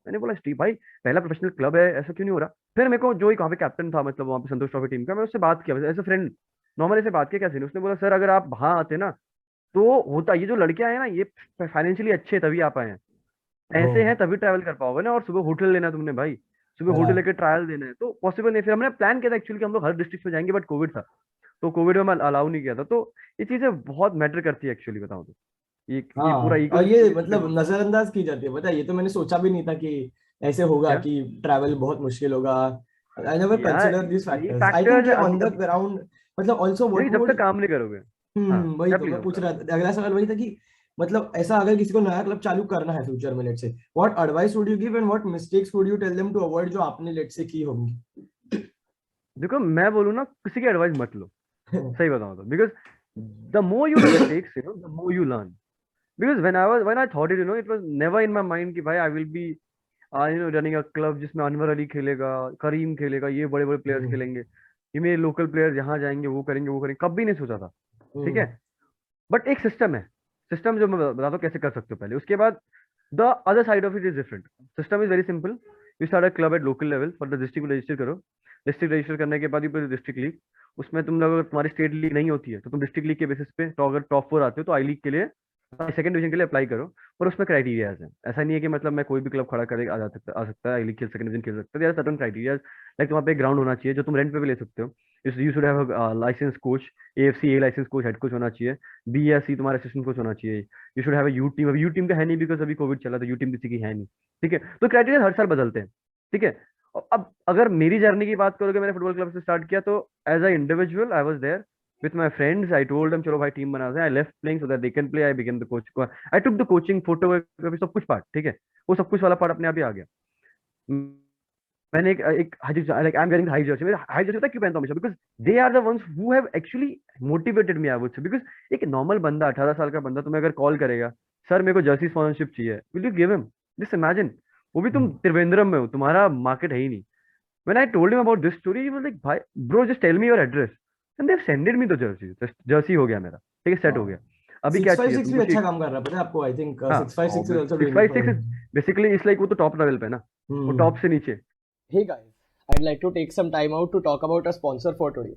मैंने बोला स्टीव भाई, पहला प्रोफेशनल क्लब है, ऐसा क्यों नहीं हो रहा। फिर मेरे को जो एक वहाँ पे कैप्टन था, मतलब वहाँ पे संतोष ट्रॉफी टीम का, मैं उससे बात किया एज अ फ्रेंड, नॉर्मली से बात किया, क्या सीन। उसने बोला सर अगर आप वहाँ आते ना, तो होता, ये जो लड़के आए ना, ये फाइनेंशियली अच्छे तभी आ पाए हैं, ओ। ऐसे हैं तभी ट्रैवल कर पाओगे ना। और सुबह होटल लेना है तुमने भाई, सुबह होटल हाँ। लेके ट्रायल देना है, तो पॉसिबल नहीं। फिर हमने प्लान किया था एक्चुअली कि हम लोग हर डिस्ट्रिक्ट में जाएंगे, बट कोविड था, तो कोविड में मैं अलाउ नहीं किया था। तो ये चीजें बहुत मैटर करती है एक्चुअली, बताऊं तो। ये पूरा हाँ, और ये मतलब इको, नजरअंदाज की जाती है, पता है, ये तो मैंने सोचा भी नहीं था कि ऐसे होगा, क्या कि ट्रैवल बहुत मुश्किल होगा। आई नेवर यार, कंसिडर दिस यही फैक्टर्स, आई थिंक फैक्टर्स ये अभी ऑन द अभी ग्राउंड। मतलब ऑल्सो नहीं, व्हाट जब वुड। तक काम नहीं करोगे। हाँ, वही क्या तो प्लीज मैं पूछ होता रहा था, अगला सवाल वही था कि मतलब ऐसा अगर किसी को नया क्लब चालू करना है फ्यूचर में, let's say, what advice would you give and what mistakes would you tell them to avoid, जो आपने लेट्स से की होंगी? देखो मैं बोलूँ ना, किसी की एडवाइस मत लो, सही बताऊँ तो। Because the more you do mistakes, the more you learn. Because when I thought it, it was never in my mind कि भाई I will be running a club जिसमें अनवर अली खेलेगा, करीम खेलेगा, ये बड़े बड़े प्लेयर्स हम्म। खेलेंगे, ये मेरे लोकल प्लेयर्स यहाँ जाएंगे, वो करेंगे वो करेंगे, कभी नहीं सोचा था, ठीक है। हम्म। बट एक सिस्टम है, सिस्टम जो मैं बताता हूँ कैसे कर सकते हो पहले, उसके बाद the other side of it is different. System is very simple. You start a club at local level, for the district register करो। डिस्ट्रिक्ट रजिस्टर करने के बाद यू डिस्ट्रिक्ट लीग, उसमें तुम लोग, अगर तुम्हारी स्टेट लीग नहीं होती है, तो तुम डिस्ट्रिक्ट लीग के बेसिस पे, तो अगर टॉप 4 आते हो तो आई लीग के लिए, सेकंड डिवीजन के लिए अप्लाई करो। और उसमें क्राइटेरियाज है, ऐसा नहीं है कि मतलब मैं कोई भी क्लब खड़ा करे आ सकता है आई लीग खेल, सेकंड डिवीजन खेल सकता है। There are certain criterias, like वहाँ पे ग्राउंड होना चाहिए जो तुम रेंट पे भी ले सकते हो। You should have a licensed coach, AFC A licensed coach, head coach होना चाहिए, B या C तुम्हारा असिस्टेंट कोच होना चाहिए. You should have a you team. अभी यू टीम का है नहीं बिकॉज अभी कोविड चला, तो यू टीम किसी की है नहीं. ठीक है, तो क्राइटेरिया हर साल बदलते हैं. ठीक है, अब अगर मेरी जर्नी की बात करोगे, मैंने फुटबॉल क्लब से स्टार्ट किया, तो as a individual I was there with my friends. I told them चलो भाई टीम बनाते हैं. I left playing so that they can play. I became the coach. I took the coaching, photography, सब कुछ part. ठीक है, वो सब कुछ वाला पार्ट अपने आप ही आ गया. मैंने एक like I am wearing high jersey. मेरा हाई जर्सी पता है क्यों पहनता हूं हमेशा? Because they are the ones who have actually motivated me, I would say. Because एक नॉर्मल बंदा, 18 साल का बंदा तुम्हें अगर कॉल करेगा, सर मेरे को जर्सी स्पॉन्सरशिप चाहिए, will you give him? Just imagine, वो भी तुम त्रिवेंद्रम में हो, तुम्हारा मार्केट है ही नहीं. When I told him about this story, he was like, "भाई, bro, just tell me your address." And they've sended me the jersey. Jersey हो गया मेरा. ठीक है, सेट हो गया. अभी क्या चाहिए 656 भी अच्छा काम कर रहा है, पता है आपको? I think 656 is also doing 656 fine. is basically it's like वो तो टॉप लेवल पे है ना, वो टॉप से नीचे. Hey guys, I'd like to take some time out to talk about our sponsor for today.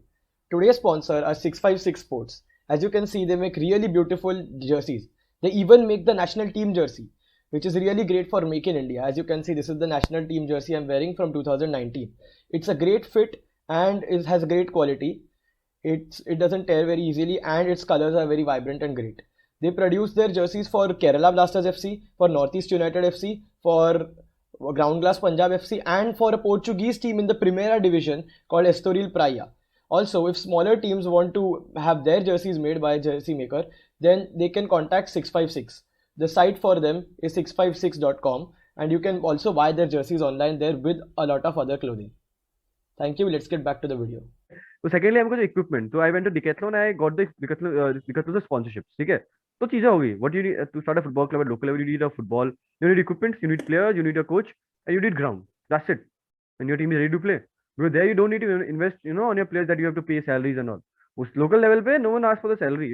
Today's sponsor are 656 Sports. As you can see, they make really beautiful jerseys. They even make the national team jersey, which is really great for Make in India. As you can see, this is the national team jersey I'm wearing from 2019. It's a great fit and it has great quality. It doesn't tear very easily and its colors are very vibrant and great. They produce their jerseys for Kerala Blasters FC, for Northeast United FC, for Ground Glass Punjab FC, and for a Portuguese team in the Primera division called Estoril Praia. Also, if smaller teams want to have their jerseys made by a jersey maker, then they can contact 656. The site for them is 656.com, and you can also buy their jerseys online there with a lot of other clothing. Thank you. Let's get back to the video. तो secondly हमको जो equipment, तो I went to Decathlon, I got the Decathlon sponsorships. ठीक है, तो चीजें हो गई. What you need to start a football club at local level? You need a football, you need equipments, you need players, you need a coach, and you need ground. That's it. And your team is ready to play. Because there you don't need to invest, on your players that you have to pay salaries and all. उस local level पे no one asks for the salary,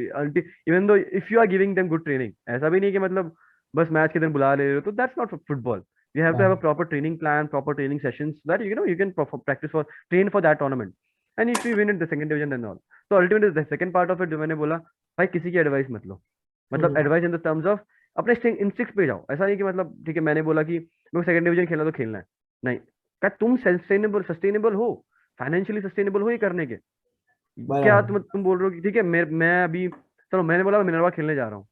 even though if you are giving them good training. ऐसा भी नहीं कि मतलब बस match के दिन बुला ले रहे हो, तो that's not football. You have to have a proper training plan, proper training sessions, so that you can practice for, train for that tournament. And if you win in the second division and all. So ultimately the second part of it, जो मैंने बोला, भाई किसी की advice मत लो. मतलब advice in the terms of अपने instinct पे जाओ. ऐसा नहीं कि मतलब ठीक है मैंने बोला कि मेरे को सेकंड डिवीजन खेलना तो खेलना है. नहीं, क्या तुम सस्टेनेबल हो, फाइनेंशियली सस्टेनेबल हो ये करने के? क्या तुम बोल रहे हो कि ठीक है मैं अभी चलो मैंने बोला मिनर्वा खेलने जा रहा हूँ.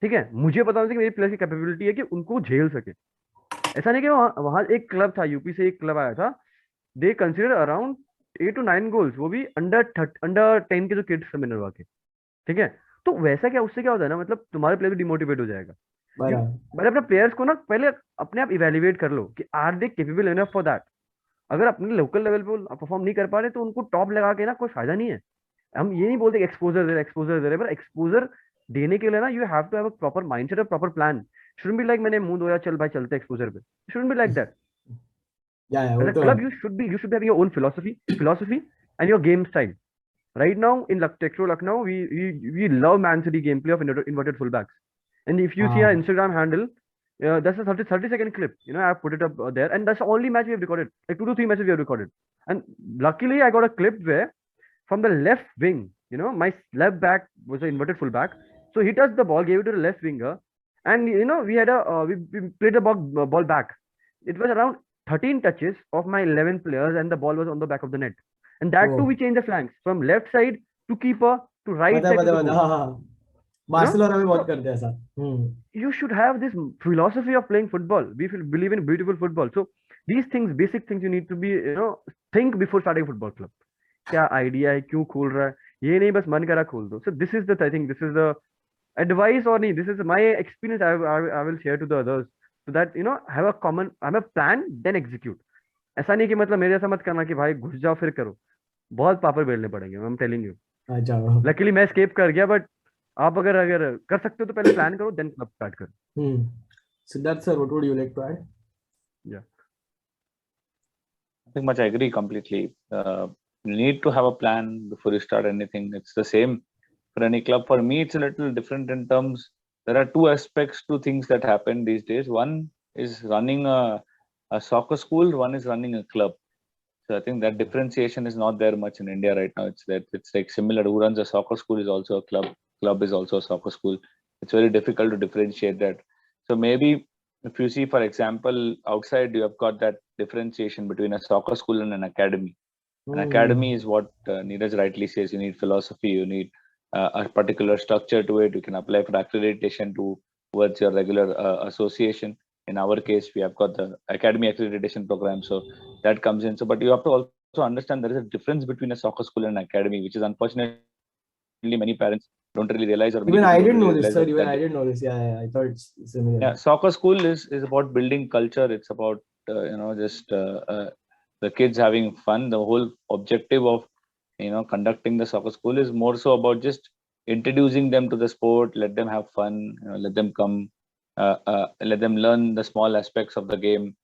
ठीक है, मुझे पता है कि मेरी प्लेयर की कैपेबिलिटी है कि उनको झेल सके. ऐसा नहीं कि वहां एक क्लब था, यूपी से एक क्लब आया था, they consider around 8 to 9 goals, वो भी अंडर 10 के जो किड्स थे मिनर्वा के. ठीक है, तो वैसा क्या, उससे क्या होता है ना, मतलब तुम्हारे प्लेयर डिमोटिवेट हो जाएगा. बट अपने प्लेयर्स को ना पहले अपने आप इवेल्युएट कर लो कि are they capable enough for that. अगर अपने लोकल लेवल पे परफॉर्म नहीं कर पा रहे तो उनको टॉप लगा के ना कोई फायदा नहीं है. हम ये नहीं बोलते एक्सपोजर दे रहे, पर एक्सपोजर देने के लिए ना you have to have a proper mindset, a proper plan. Shouldn't be like मैंने मुंह धोया चल भाई चलते एक्सपोजर पे. Shouldn't be like that. As a club, you should have your own philosophy and your game style. Right now in Lucknow, we love Man City gameplay of inverted fullbacks. And if you see our Instagram handle, that's a 30-second clip. I've put it up there, and that's the only match we have recorded. Like 2 to 3 matches we have recorded. And luckily, I got a clip where from the left wing, my left back was an inverted fullback. So he touched the ball, gave it to the left winger, and we had we played the ball back. It was around 13 touches of my 11 players, and the ball was on the back of the net. And that too, we changed the flanks from left side to keeper to right side. Barcelona में बहुत करते हैं ऐसा. You should have this philosophy of playing football. We believe in beautiful football. So these things, basic things, you need to be, think before starting a football club. क्या idea है, क्यों खोल रहा है, ये नहीं बस मन करा खोल दो. So this is I think this is the advice, or नहीं, this is my experience. I will share to the others, so that have a plan, then execute. ऐसा नहीं कि मतलब मेरे ऐसा मत करना कि भाई घुस जाओ फिर करो. बहुत पापड़ बेलने पड़ेंगे, I am telling you. Luckily मैं एस्केप कर गया, बट आप अगर कर सकते हो तो पहले प्लान करो, देन क्लब स्टार्ट करो. Siddharth sir, what would you like to add? Yeah, I think much I agree completely. You need to have a plan before you start anything. It's the same for any club. For me, it's a little different in terms. There are two aspects to things that happen these days. One is running a soccer school. One is running a club. So I think that differentiation is not there much in India right now. It's like similar. Who runs a soccer school is also a club. Club is also a soccer school. It's very difficult to differentiate that. So maybe if you see, for example, outside you have got that differentiation between a soccer school and an academy. An academy is what Neeraj rightly says. You need philosophy, you need a particular structure to it. You can apply for accreditation towards your regular association. In our case, we have got the academy accreditation program, so that comes in. So, but you have to also understand there is a difference between a soccer school and an academy, which is unfortunately many parents don't really realize, or many Even people I don't didn't really know this, realize sir. that, Even I didn't know this. Yeah, I thought it's similar. yeah, soccer school is about building culture. It's about just the kids having fun. The whole objective of conducting the soccer school is more so about just introducing them to the sport, let them have fun, let them come, let them learn the small aspects of the game,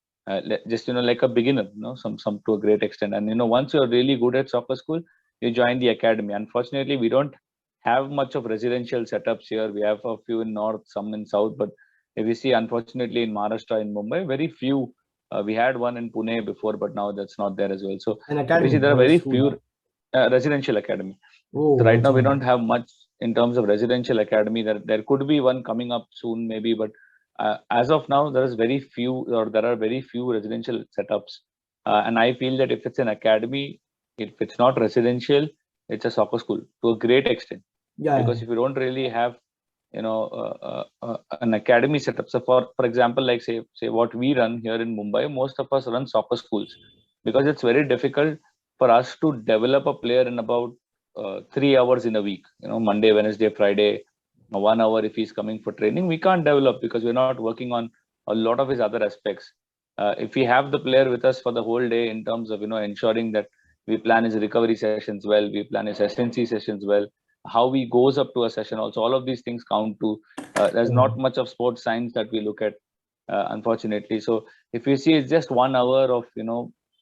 just like a beginner, some to a great extent. And once you're really good at soccer school, you join the academy. Unfortunately, we don't have much of residential setups here. We have a few in north, some in south, but if you see, unfortunately, in Maharashtra, in Mumbai, very few. We had one in Pune before, but now that's not there as well. So An if you see, academy there are or a very school? few residential academy. Oh, So right now we acha. don't have much in terms of residential academy. There could be one coming up soon, maybe, but as of now, there are very few residential setups. And I feel that if it's an academy, if it's not residential, it's a soccer school to a great extent. Yeah, Because if you don't really have an academy setup, so for example, like say what we run here in Mumbai, most of us run soccer schools, because it's very difficult for us to develop a player in about 3 hours in a week. Monday, Wednesday, Friday, 1 hour if he's coming for training, we can't develop because we're not working on a lot of his other aspects. If we have the player with us for the whole day, in terms of ensuring that we plan his recovery sessions well, we plan his SNC sessions well, how he goes up to a session also, all of these things count to. There's not much of sports science that we look at, unfortunately. So if you see, it's just 1 hour of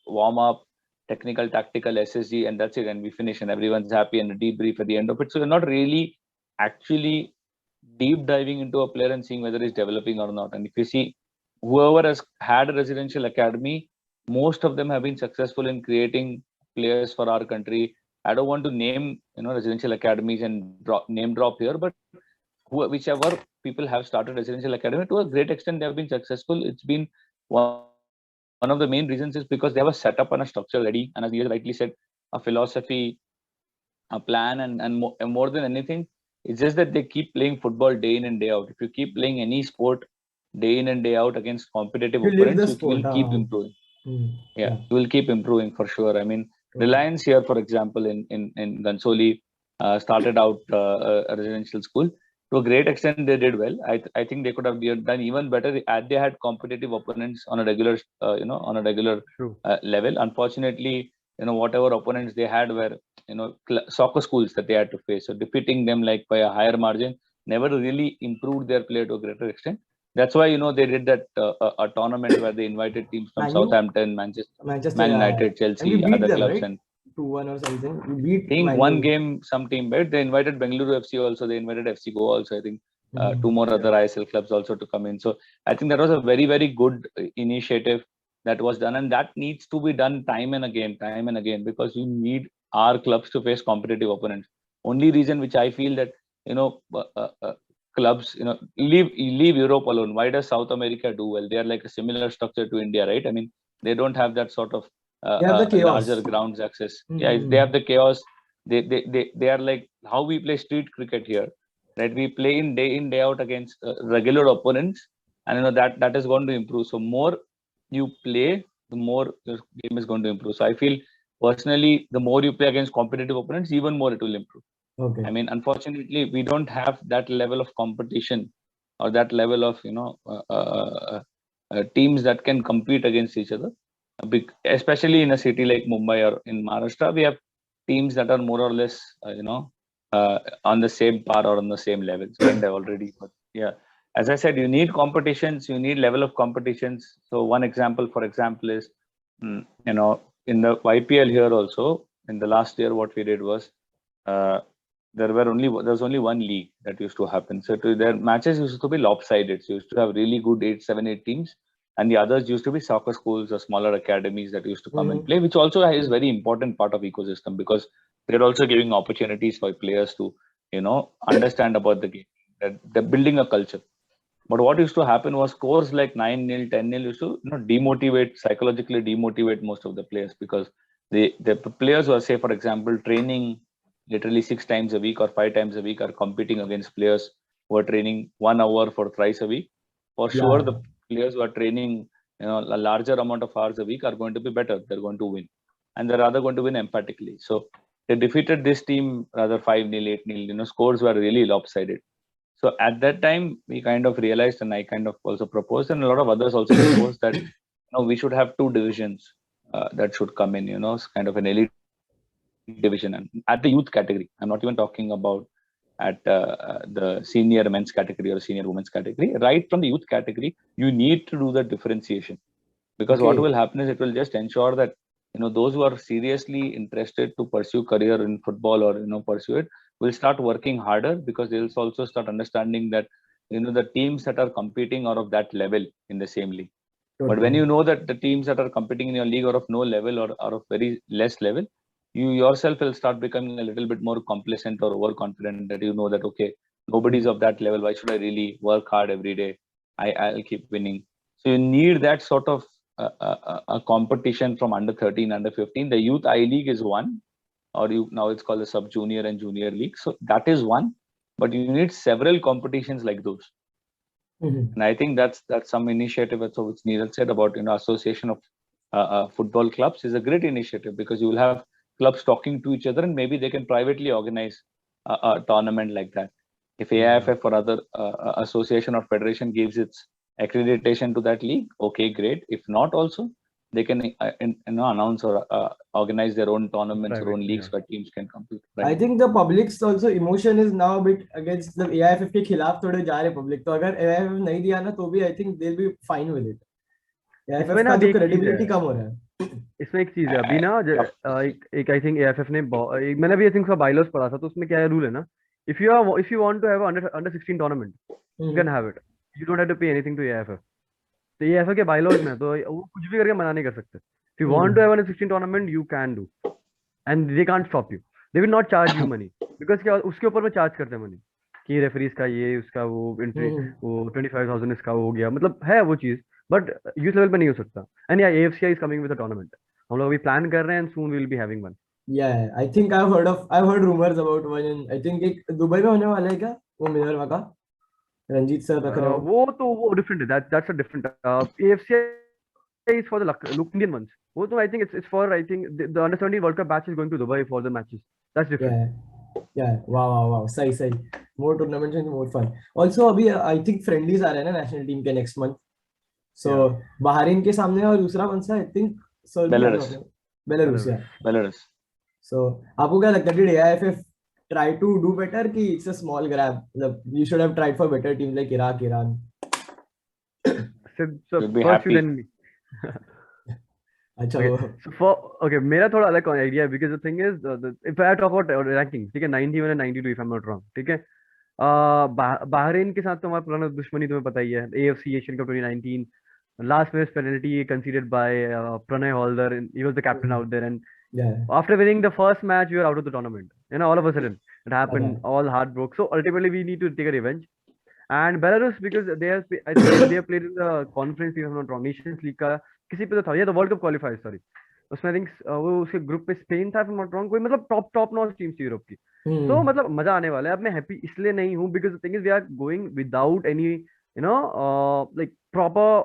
warm up, technical, tactical, SSG, and that's it, and we finish, and everyone's happy, and a debrief at the end of it. So you're not really actually deep diving into a player and seeing whether he's developing or not. And if you see, whoever has had a residential academy, most of them have been successful in creating players for our country. I don't want to name residential academies and name drop here, but whichever people have started residential academy, to a great extent they have been successful. It's been one of the main reasons is because they have a setup and a structure ready, and as you rightly said, a philosophy, a plan, and more than anything, it's just that they keep playing football day in and day out. If you keep playing any sport day in and day out against competitive You live the opponents, you sport. will keep improving. Yeah. You will keep improving for sure. I mean, Reliance here, for example, in Gansoli, started out a residential school. To a great extent, they did well. I think they could have done even better had they had competitive opponents on a regular, level. Unfortunately, whatever opponents they had were, soccer schools that they had to face. So defeating them like by a higher margin never really improved their play to a greater extent. That's why they did that a tournament where they invited teams from Man U? Southampton, Manchester, Manchester, Man yeah. United, And Chelsea, we beat other them, clubs, right? and 2-1 or something. We beat I think Man one U. game some team bet. They invited Bengaluru FC also. They invited FC Goa also. I think two more other ISL clubs also to come in. So I think that was a very, very good initiative that was done, and that needs to be done time and again, because you need our clubs to face competitive opponents. Only reason which I feel that clubs leave Europe alone. Why does South America do well? They are like a similar structure to India, right? I mean, they don't have that sort of They have the chaos. larger grounds access. Yeah, they have the chaos. They are like how we play street cricket here, right? We play in day out against regular opponents, and that is going to improve. So more you play, the more your game is going to improve. So I feel personally, the more you play against competitive opponents, even more it will improve. Okay. I mean, unfortunately, we don't have that level of competition or that level of teams that can compete against each other. Especially in a city like Mumbai or in Maharashtra, we have teams that are more or less, on the same par or on the same level. So and already, but yeah, as I said, you need competitions, you need level of competitions. So one example, for example, is in the YPL here also, in the last year, what we did was there was only one league that used to happen. So their matches used to be lopsided. So you used to have really good 7-8 teams, and the others used to be soccer schools or smaller academies that used to come and play, which also is very important part of ecosystem, because they're also giving opportunities for players to understand about the game. They're building a culture. But what used to happen was scores like 9-0, 10-0 used to psychologically demotivate most of the players, because the players who are, say, for example, training literally 6 times a week or 5 times a week are competing against players who are training 1 hour for thrice a week. For sure, Yeah. the players who are training, a larger amount of hours a week are going to be better. They're going to win, and they're rather going to win emphatically. So they defeated this team rather 5-0, 8-0. Scores were really lopsided. So at that time, we kind of realized, and I kind of also proposed, and a lot of others also proposed that we should have 2 divisions that should come in. Kind of an elite division, and at the youth category. I'm not even talking about at the senior men's category or senior women's category. Right from the youth category, you need to do the differentiation, because what Okay. will happen is it will just ensure that those who are seriously interested to pursue career in football or pursue it will start working harder, because they'll also start understanding that the teams that are competing are of that level in the same league. But when Totally. you know that the teams that are competing in your league are of no level or are of very less level, you yourself will start becoming a little bit more complacent or overconfident, that that okay, nobody's of that level. Why should I really work hard every day? I'll keep winning. So you need that sort of a competition from under 13, under 15. The youth I league is one, or now it's called the sub junior and junior league. So that is one, but you need several competitions like those. Mhm. And I think that's some initiative, also which Neeraj said about association of football clubs is a great initiative, because you will have clubs talking to each other, and maybe they can privately organize a tournament like that. If AIFF or other association or federation gives its accreditation to that league, okay, great. If not, also they can announce or organize their own tournaments or Private, own leagues yeah. where teams can compete. I Right? think the public's also emotion is now a bit against the AIFF के खिलाफ थोड़े जा रहे public. तो अगर AIFF नहीं दिया ना तो भी I think they'll be fine with it. इसमें AIFF ना का अभी जो एक चीज है, credibility कम हो रहा है. इसमें एक चीज है अभी ना Of एक आई थिंक एएफएफ ने मैंने भी आई थिंक बाइलॉस पढ़ा था, तो उसमें क्या रूल है ना, if you want to have under 16 tournament you can have it, you don't have to pay anything to AFF. तो एएफएफ के बाइलॉज में तो वो कुछ भी करके मना नहीं कर सकते. If you want to have under 16 tournament you can do, and they can't stop you. They will not charge you money, because क्या उसके ऊपर में चार्ज करते हैं मनी कि रेफरीज का ये उसका वो एंट्री वो 25,000 इसका हो गया, मतलब है वो चीज, बट यूथ लेवल पे नहीं हो सकता. एंड या AFC is coming with a tournament. हम लोग अभी प्लान कर रहे हैं, and soon we will be having one. Yeah, I think I've heard rumors about one in, I think एक दुबई में होने वाला है क्या वो मिनर्वा का, रंजीत सर रख रहे हो. वो डिफरेंट है, that's a different. AFC is for the Indian ones. वो तो I think it's for, I think the under 17 world cup batch is going to Dubai for the matches. That's different. Yeah, wow, सही. More tournaments and more fun. Also अभी I think friendlies आ रहे हैं ना national team के next month. So Bahrain के सामने, और दूसरा कौन सा, I think Belarus, yeah. Belarus. So आपको क्या लगता है, did AIFF try to do better कि it's a small grab? मतलब you should have tried for better teams like Iraq, Iran. So You'll be first happy. you then me. अच्छा Okay, मेरा थोड़ा अलग आइडिया है, because the thing is if I talk about ranking, ठीक है, 91 and 92 if I'm not wrong, ठीक है. Bahrain के साथ तो हमारा पुराना दुश्मनी तुम्हें पता ही है. AFC Asian Cup 2019, last minute penalty conceded by Pranay Halder, and he was the captain out there, and yeah, after winning the first match we were out of the tournament. All of a sudden it happened, all heart broke. So ultimately we need to take a revenge. And Belarus, because I think they have played in the conference, if I'm not wrong, Nations League का किसी पे तो था, या तो world cup qualifier, sorry, उसमें I think वो उसके ग्रुप पे स्पेन था, if I'm not wrong, कोई मतलब टॉप नॉच टीम थी यूरोप की. तो मतलब मजा आने वाला है. अब मैं हैप्पी इसलिए नहीं हूँ because the thing is we are going without any like proper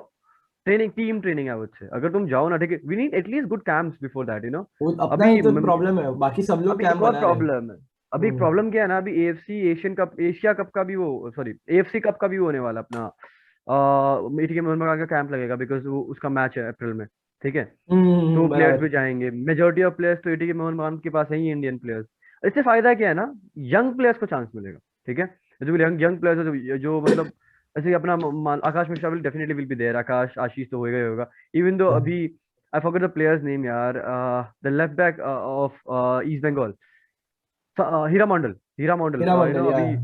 team training, I would say. अगर तुम जाओ ना, ठीक है, we need at least good camps before that, अपना ही तो प्रॉब्लम है, बाकी सब लोग अभी कैंप एक और बना रहे हैं. प्रॉब्लम है. अभी एक प्रॉब्लम क्या है ना, अभी AFC Asian cup, Asia cup का भी वो, सॉरी, एएफसी कप का भी होने वाला अपना एटीके मोहन बगान का कैंप लगेगा, बिकॉज वो उसका मैच है अप्रैल में, ठीक है. तो प्लेयर्स भी जाएंगे, मेजोरिटी ऑफ प्लेयर्स तो एटीके मोहन बगान के पास है ही, इंडियन प्लेयर्स. इससे फायदा क्या है ना, यंग प्लेयर्स को चांस मिलेगा, ठीक है. जो यंग प्लेयर्स है, जो मतलब ऐसे अपना Akash Mishra will definitely will be there. Akash, Ashish तो होएगा ही होगा. इवन दो अभी I forgot the players name यार, the left back of East Bengal, Hira Mondal, अभी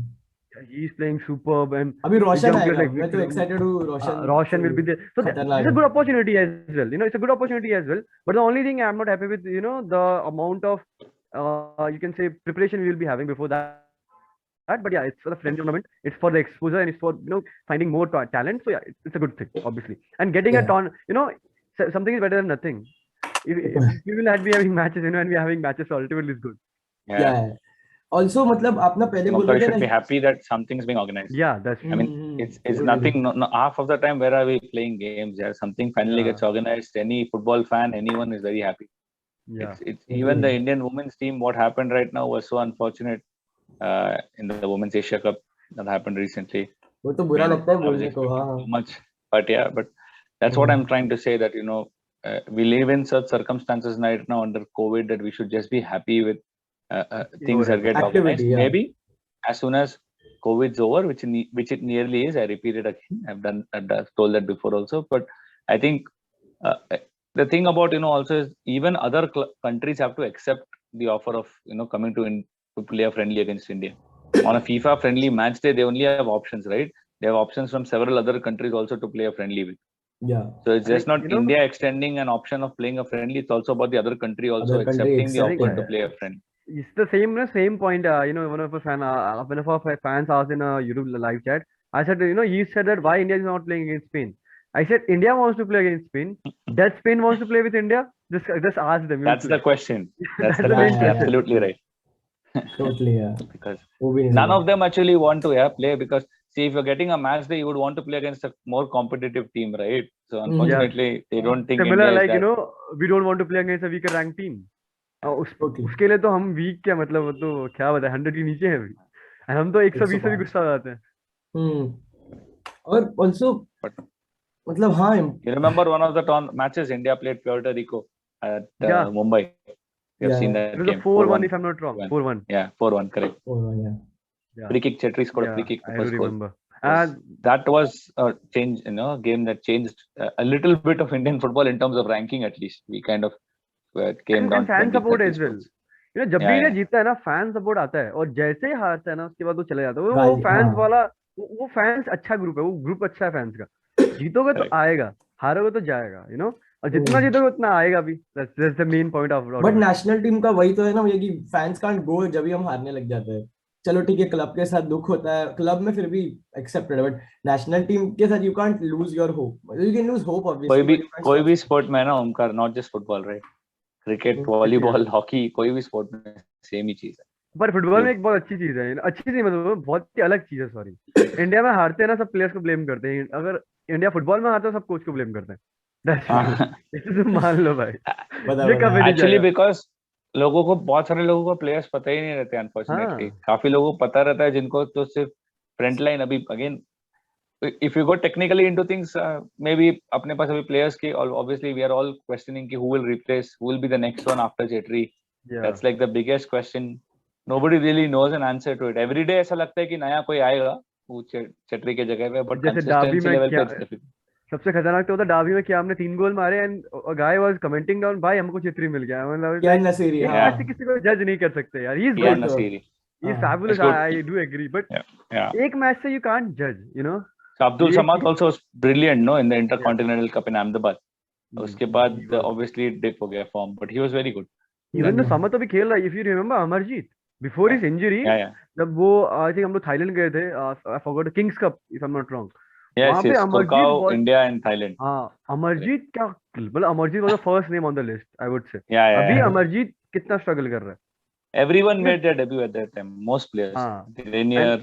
he is playing superb, and अभी रोशन आएगा, like मैं तो एक्साइटेड हूँ. Roshan will be there, so it's a good opportunity as well, it's a good opportunity as well. But the only thing I'm not happy with, the amount of you can say preparation we will be having before that. But yeah, it's for the friendly tournament, it's for the exposure, and it's for finding more talent. So yeah, it's a good thing, obviously. And getting a ton, something is better than nothing. we will not be having matches, you know, and we are having matches, so ultimately is good. Yeah. Also, मतलब आपने पहले बोल Umkar रहे थे should be ना. happy that something's being organized. Yeah, that's I mean, it's Totally. nothing. No, half of the time, where are we playing games? Yeah, something finally Yeah. gets organized. Any football fan, anyone is very happy. Yeah. It's even the Indian women's team. What happened right now was so unfortunate. In the Women's Asia Cup that happened recently. वो तो बुरा लगता है I was बोलने को. expecting हाँ. so much, but yeah, but that's what I'm trying to say, that we live in such circumstances right now under COVID that we should just be happy with things that get Activity, organized. yeah. Maybe as soon as COVID's over, which it nearly is. I repeat it again. I've told that before also, but I think the thing about also is even other countries have to accept the offer of coming to play a friendly against India. On a FIFA friendly match day, they only have options, right? They have options from several other countries also to play a friendly with. Yeah. So it's just not India extending an option of playing a friendly. It's also about the other country also accepting the offer to play a friendly. It's the same point. One of our fans asked in a YouTube live chat. I said, he said that why India is not playing against Spain. I said India wants to play against Spain. Does Spain wants to play with India? Just ask them. That's the question. That's the the question. main Absolutely right. Totally, yeah. Because none of them actually want to play, because see, if you're getting a match day, you would want to play against a more competitive team, right? So unfortunately, they don't think similar, India like is that. we don't want to play against a weaker ranked team. उसके लिए तो हम week क्या मतलब, वो तो क्या बताए 100 के नीचे है अभी, हम तो 120 से भी गुस्सा हो जाते हैं. और also मतलब हाँ, you remember one of the matches India played Puerto Rico at Mumbai? You have seen that it was game. a 4-1 if I'm not wrong. 4-1. Yeah, 4-1, correct. 4-1, yeah. Free kick, Chetri scored a free kick. I remember. And that was a change, a game that changed a little bit of Indian football in terms of ranking. At least we kind of came down. Fan support as well. जब भी ये जीतता है ना, fan support आता है, और जैसे ही हारता है ना, उसके बाद वो चले जाता है. वो फैंस वाला, वो फैंस अच्छा ग्रुप है, वो ग्रुप अच्छा है फैंस का. जीतोगे तो आएगा, हारोगे तो जाएगा, और जितना जीतोगे उतना आएगा भी. That's the main point of. But national team का वही तो है ना भैया कि फैंस कांट गो जब भी हम हारने लग जाते हैं. चलो ठीक है, क्लब के साथ दुख होता है, क्लब में फिर भी एक्सेप्टेड है, बट नेशनल टीम के साथ you can't lose your hope. You can lose hope obviously. कोई भी स्पोर्ट में ना Omkar, not just football, right? Cricket, volleyball, hockey, कोई भी स्पोर्ट में सेम ही चीज है. पर फुटबॉल में एक बहुत अच्छी चीज है, अच्छी नहीं मतलब बहुत ही अलग चीज है. सॉरी, इंडिया में हारते हैं ना, सब प्लेयर्स को ब्लेम करते हैं. अगर इंडिया फुटबॉल में हारता है, सब कोच को ब्लेम करते हैं. मान लो भाई, एक्चुअली बिकॉज लोगों को, बहुत सारे लोगों को प्लेयर्स पता ही नहीं रहते अनफॉर्चुनेटली. काफी लोगों को पता रहता है जिनको तो सिर्फ फ्रंट लाइन. अभी again if you go technically into things, maybe अपने पास अभी players की, obviously we are all questioning कि who will be the next one after Chetri. That's like the biggest question. Nobody really knows an answer to it. Every day ऐसा लगता है कि नया कोई आएगा वो Chetri के जगह पे, but consistency level पे it's difficult. सबसे खतरनाक तो होता डाबी में क्या हमने 3 गोल मारे, and guy was commenting down, भाई हमको Chetri मिल गया. मतलब क्या नसीरी है, किसी को जज नहीं कर सकते यार. He is good, Nassiri, he is fabulous. I do agree, but एक मैच से यू कांट जज, So Abdul Samad also was brilliant, no, in the Intercontinental Cup in Ahmedabad. उसके बाद obviously dip हो गया form, but he was very good. Even though Samad अभी खेल रहा है. If you remember Amarjeet before his injury, जब वो I think हम लोग थाईलैंड गए थे, I forgot the Kings Cup if I'm not wrong. Yes, Kokau, India and Thailand. हाँ, Amarjeet क्या, मतलब Amarjeet was the first name on the list, I would say. अभी Amarjeet कितना struggle कर रहा है. Everyone made their debut at that time. Most players. Rainier,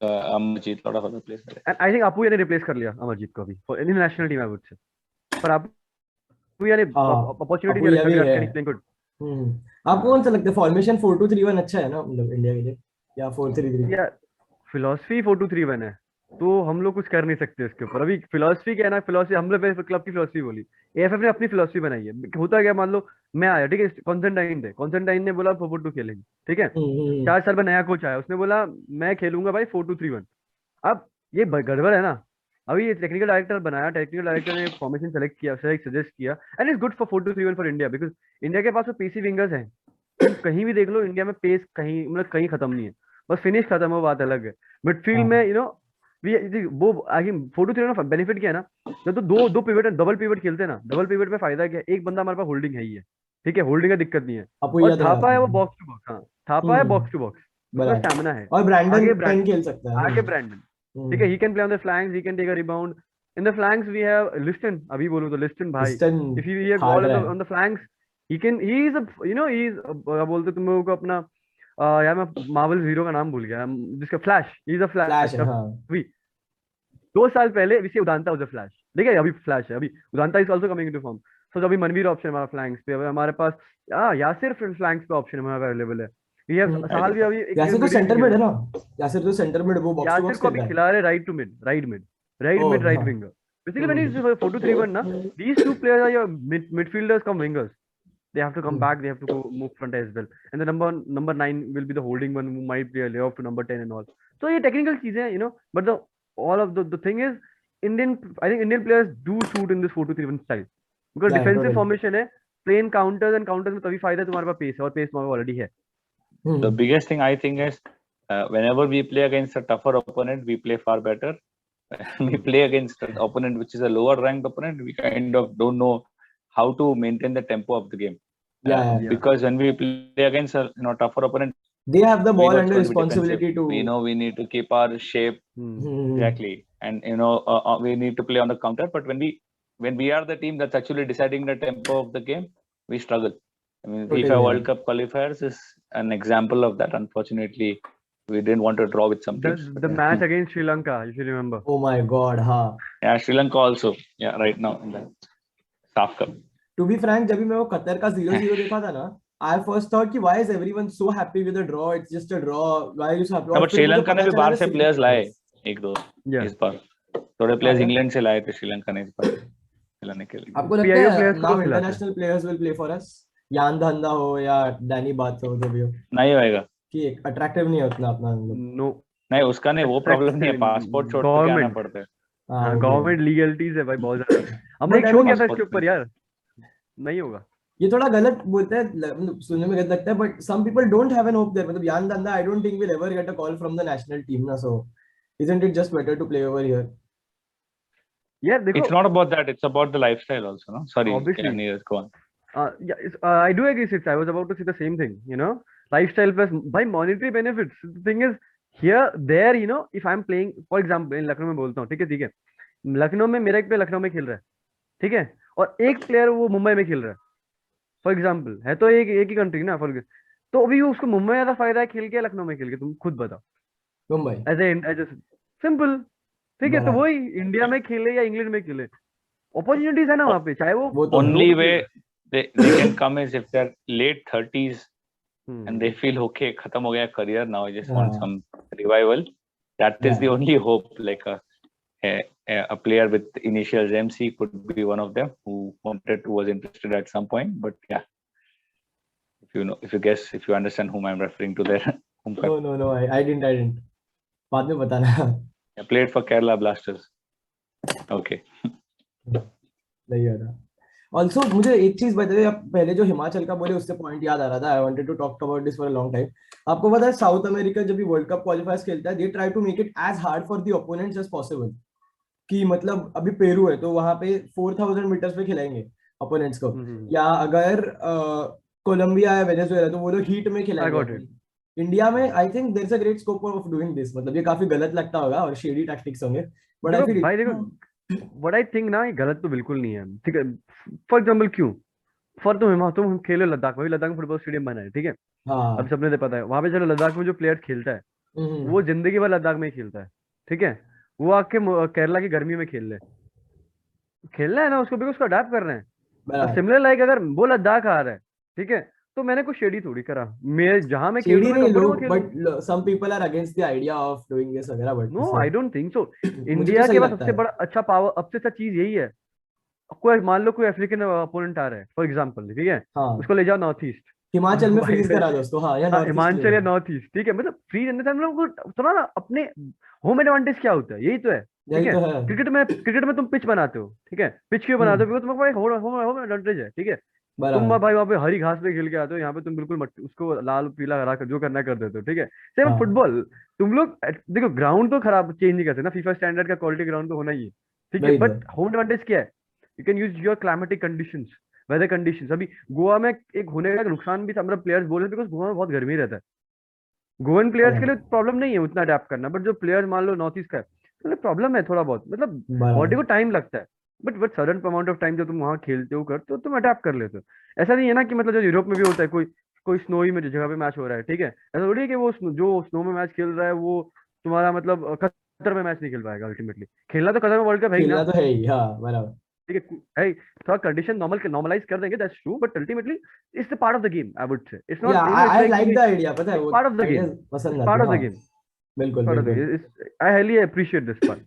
Amarjeet, lot of other players. And I think Apuya ने replace कर लिया Amarjeet को भी for any national team, I would say. पर Apuya ने opportunity दिया है. Good. आपको कौन सा लगता है फॉर्मेशन 4-2-3-1 अच्छा है ना, मतलब इंडिया के लिए, या 4-3-3? या फिलॉसफी 4-2-3-1 है, तो हम लोग कुछ कर नहीं सकते इसके ऊपर. अभी फिलॉसफी क्या है ना, फिलॉसफी हम लोग क्लब की फिलॉसफी बोली, एएफएफ ने अपनी फिलॉसफी बनाई है. होता क्या, मान लो मैं आया, ठीक है, कॉन्स्टेंटाइन ने बोला 4-4-2 खेलेंगे, ठीक है. 4 साल में नया कोच आया, उसने बोला मैं खेलूंगा भाई 4-2-3-1. अब ये गड़बड़ है ना. अभी ये टेक्निकल डायरेक्टर बनाया, टेक्निकल डायरेक्टर ने फॉर्मेशन सजेस्ट किया, and it's good for 4-2-3-1 for India, because India के पास वो पेसी विंगर्स हैं. कहीं भी देख लो इंडिया में पेस कहीं मतलब कहीं खत्म नहीं है, बस फिनिश खत्म है, बात अलग है. मिडफील्ड में वो आगे 4-2-3-1 का बेनिफिट क्या है ना, जब तो दो पिवट डबल पिवट खेलते हैं ना, डबल पिवट में फायदा क्या है, एक बंदा हमारे पास होल्डिंग है ही है, ठीक है, होल्डिंग का दिक्कत नहीं है. और थापा है वो बॉक्स टू बॉक्स. हाँ, थापा है बॉक्स टू बॉक्स, स्टैमिना है. और ब्रैंडन खेल सकता है, आगे ब्रैंडन, ठीक है, he can play on the flanks, he can take a rebound. in the flanks we have Liston. अभी बोलूँ तो Liston भाई. Liston If he has hard ball रहा है. on the flanks, he is a he is क्या बोलते तुम लोगों को अपना यार मैं मार्वल हीरो का नाम भूल गया जिसका flash. He is a Flash flash. है, हाँ. अभी 2 साल पहले विषय उदांता was a flash. देखिए अभी फ्लैश है. अभी Udanta is also coming into form. So अभी मनवीर ऑप्शन हमारा फ्लैंक्स पे. अभी हमारे पास यासिर फ्लैंक्स पे ऑप्शन हमारा अवेलेबल है. We have साल भी अभी यासिर तो सेंटर मिड है ना. यासिर तो सेंटर मिड वो बॉक्स टू यासिर बॉक्स को अभी खेलता है. खिला रहे right to mid, right mid, right हाँ. winger. Basically when it's 4-2-3-1 na, these two players are your midfielders come wingers. They have to come back, they have to go move front as well. And the number 9 will be the holding one who might play a layoff to number 10 and all. So ये technical चीजें हैं, but all of the thing is I think Indian players do suit in this 4-2-3-1 style because defensive formation है, playing counters and counters में तभी फायदा तुम्हारे पास pace है और pace तुम्हारे already है. The biggest thing I think is whenever we play against a tougher opponent, we play far better. When we play against an opponent which is a lower ranked opponent, we kind of don't know how to maintain the tempo of the game. Because when we play against a tougher opponent, they have the ball and the responsibility to. We know we need to keep our shape exactly, and we need to play on the counter. But when we are the team that's actually deciding the tempo of the game, we struggle. I mean, FIFA World Cup qualifiers is an example of that. Unfortunately, we didn't want to draw with some teams. The match against Sri Lanka, if you remember. Oh my God, हाँ. Yeah, Sri Lanka also. Yeah, right now in the SAF Cup. To be frank, जब भी मैं वो Qatar का 0-0 देखा था ना, I first thought कि why is everyone so happy with a draw? It's just a draw. Why are you so happy? But Sri Lanka ने भी बाहर से players लाए एक दो इस बार. थोड़े players England से लाए थे श्रीलंका ने इस बार खिलाने के लिए. आपको लगता है now international players will play for us? यान धंधा हो या डैनी बात हो जो भी हो. नहीं होएगा. कि अट्रैक्टिव नहीं है उतना अपना. No. नहीं उसका नहीं वो प्रॉब्लम नहीं है. पासपोर्ट छोड़ के आना पड़ता है. हाँ गवर्नमेंट लीगलिटीज है भाई बहुत ज्यादा. हमने एक शो किया था इसके ऊपर यार. नहीं होगा. ये थोड़ा गलत बोलते हैं, सुनने में गलत लगता है, but some people don't have an hope there. मतलब यान धंधा I don't think will ever get a call from the national team ना. So isn't it just better to play over here? Yeah, देखो. It's not about that. It's about the lifestyle also, no? Sorry, Neeraj, go on. I do agree, Six. I was about to say the same thing. Lifestyle plus by monetary benefits. The thing is here, there, if I'm playing, for example, in Lucknow में बोलता हूँ, ठीक है. लखनऊ में मेरा एक player Lucknow में खेल रहा है, ठीक है, और एक प्लेयर वो मुंबई में खेल रहा है. फॉर एग्जाम्पल है तो एक ही कंट्री ना. फॉर तो अभी उसको मुंबई में ज्यादा फायदा है खेल के लखनऊ में खेल के, तुम खुद बताओ. मुंबई एज ए सिंपल, ठीक है. तो वही इंडिया में खेले या इंग्लैंड में खेले, अपॉर्चुनिटीज है ना वहाँ पे. चाहे वो only way they can come is if they're late 30s and they feel okay, khatam ho gaya career, now I just want some revival. That is the only hope. Like a player with initials MC could be one of them who was interested at some point. But yeah, if you understand whom I'm referring to there. No, I didn't. बाद में बताना. I played for Kerala Blasters. Okay. नहीं आ रहा. Also मुझे एक चीज बताइए, आप पहले जो हिमाचल का बोले उससे पॉइंट याद आ रहा था. I wanted to talk about this for a long time. आपको पता है साउथ अमेरिका जब भी वर्ल्ड कप क्वालिफायर्स खेलता है, they try to make it as hard for the opponents as possible. कि मतलब अभी पेरू है तो वहां पे 4000 मीटर्स पे खिलाएंगे अपोनेंट्स को, या अगर कोलंबिया है, वेनेजुएला, तो वो लोग हीट में खिलाएंगे. इंडिया में I think there is a great scope of doing this. मतलब ये काफी गलत लगता होगा और शेडी टैक्टिक्स होंगे, बट आई फील भाई देखो व्हाट आई थिंक ना, ये गलत तो बिल्कुल नहीं है. ठीक है, फॉर एग्जांपल क्यों तुम खेलो लद्दाख में, लद्दाख में फुटबॉल स्टेडियम बना है, ठीक है. अब सबने पता है वहां पे चलो लद्दाख में जो प्लेयर खेलता है वो जिंदगी भर लद्दाख में ही खेलता है, ठीक है. वो आके केरला की गर्मी में खेलना है ना उसको, बिकॉज उसको अडैप्ट कर रहे हैं. सिमिलर लाइक अगर वो लद्दाख आ रहा है, ठीक है, तो मैंने कुछ शेडी थोड़ी करा. मैं जहां मैं खेल रहा हूं, but some people are against the idea of doing this वगैरह, but no I don't think so. India के पास सबसे बड़ा अच्छा पावर, सबसे अच्छा चीज यही है. कोई मान लो कोई अफ्रीकन अपोनेंट आ रहा है फॉर एग्जांपल, ठीक है, उसको ले जाओ नॉर्थ ईस्ट, हिमाचल में फ्रीज करा दो उसको. हाँ, हिमाचल या नॉर्थ ईस्ट, ठीक है. मतलब फ्रीज रहने से हम लोग को थोड़ा ना अपने होम एडवांटेज क्या होता है, यही तो है, ठीक है. क्रिकेट में तुम पिच बनाते हो, ठीक है. पिच क्यों बनाते हो? बिकॉज तुम्हारे होम एडवांटेज है, ठीक है. तुम भाई वहाँ पे हरी घास पे खेल के आते हो, यहाँ पे तुम बिल्कुल उसको लाल पीला हरा कर जो करना कर देते हो, ठीक है. सेम फुटबॉल, तुम लोग देखो ग्राउंड तो खराब चेंज नहीं करते ना, फीफा स्टैंडर्ड का क्वालिटी ग्राउंड तो होना ही है, ठीक है. बट होम एडवांटेज क्या है? You can use your climatic conditions, weather conditions. अभी गोवा में एक होने का नुकसान भी था, मतलब प्लेयर्स बोल रहे थे, बिकॉज गोवा में बहुत गर्मी रहता है. गोवन प्लेयर्स के लिए प्रॉब्लम नहीं है उतना अडेप्ट करना, बट जो प्लेयर्स मान लो नॉर्थ ईस्ट का है, मतलब प्रॉब्लम है थोड़ा बहुत, मतलब बराबर। बॉडी को टाइम लगता है, but sudden amount of time जब तुम वहां खेलते हो करते हो तुम अडेप्ट कर लेते हो। ऐसा नहीं है ना कि मतलब जो यूरोप में भी होता है, कोई कोई स्नोई में जो जगह पे मैच हो रहा है, ठीक है, ऐसा थोड़ी है कि वो जो स्नो में मैच खेल रहा है वो तुम्हारा मतलब कतर में मैच नहीं खेल पाएगा। अल्टीमेटली खेलना तो कतर में वर्ल्ड कप है ही ना, खेलना तो है ही, हाँ बराबर। ठीक है है, थोड़ा कंडीशन नॉर्मलाइज कर देंगे, that's true, but ultimately it's the part of the game, I would say. It's yeah not, you know, it's I like like the idea, पता है इट्स वो part of the idea game, पसंद it's आती part है, of the हाँ game, बिल्कुल part of the बिल्कुल। Game. I highly appreciate this part.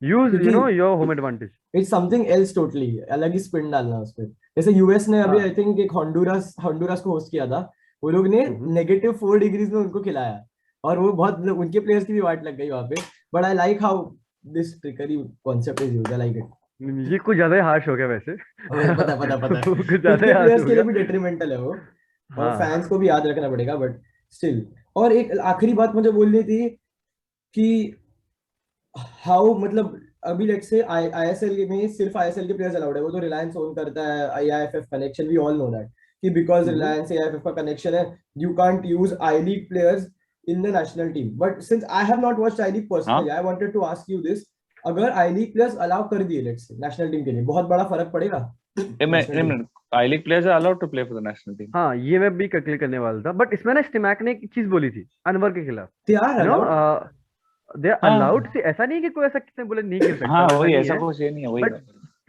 Use क्योंकि your home advantage. It's something else totally, अलग ही स्पिन डालना उस पे। जैसे यूएस ने अभी आई हाँ। थिंक एक हॉन्डुरास हॉन्डुरास को होस्ट किया था, वो लोग ने -4 डिग्रीज में उनको खिलाया, और वो बहुत उनके प्लेयर्स की भी वाट लग गई वहां पे। But I like how this trickery concept is used, I like it. ये कुछ ज्यादा ही हार्श हो गया वैसे। पता पता पता है, वो कुछ खुद ज्यादा ही के हार्श प्लेयर्स हो के लिए गया। भी डेट्रीमेंटल है वो, और हाँ। फैंस को भी याद रखना पड़ेगा, बट स्टिल। और एक आखिरी बात मुझे बोलनी थी कि हाउ मतलब अभी लेट्स से आईएसएल में सिर्फ आईएसएल के प्लेयर्स अलाउड है, वो तो रिलायंस ओन करता है IIFF connection, we all know that, कि बिकॉज हम्म। रिलायंस आईआईएफएफ का कनेक्शन है, you can't use I League players in the national team. But since I have not watched I League personally, हाँ I wanted to ask you this, अगर I League players allow कर दिए let's say national team के लिए, बहुत बड़ा फर्क पड़ेगा national team? I League players are allowed to play for the national team. हाँ, ये मैं भी क्लिक करने वाला था, बट इसमें ना स्टिमैक ने एक चीज बोली थी अनवर के खिलाफ, they are you know, allowed? They are allowed हाँ से, ऐसा नहीं है कि कोई ऐसा किसने बोले नहीं खेल सकता, हाँ वैसा वही, नहीं ऐसा है। कुछ ये नहीं है, वही बट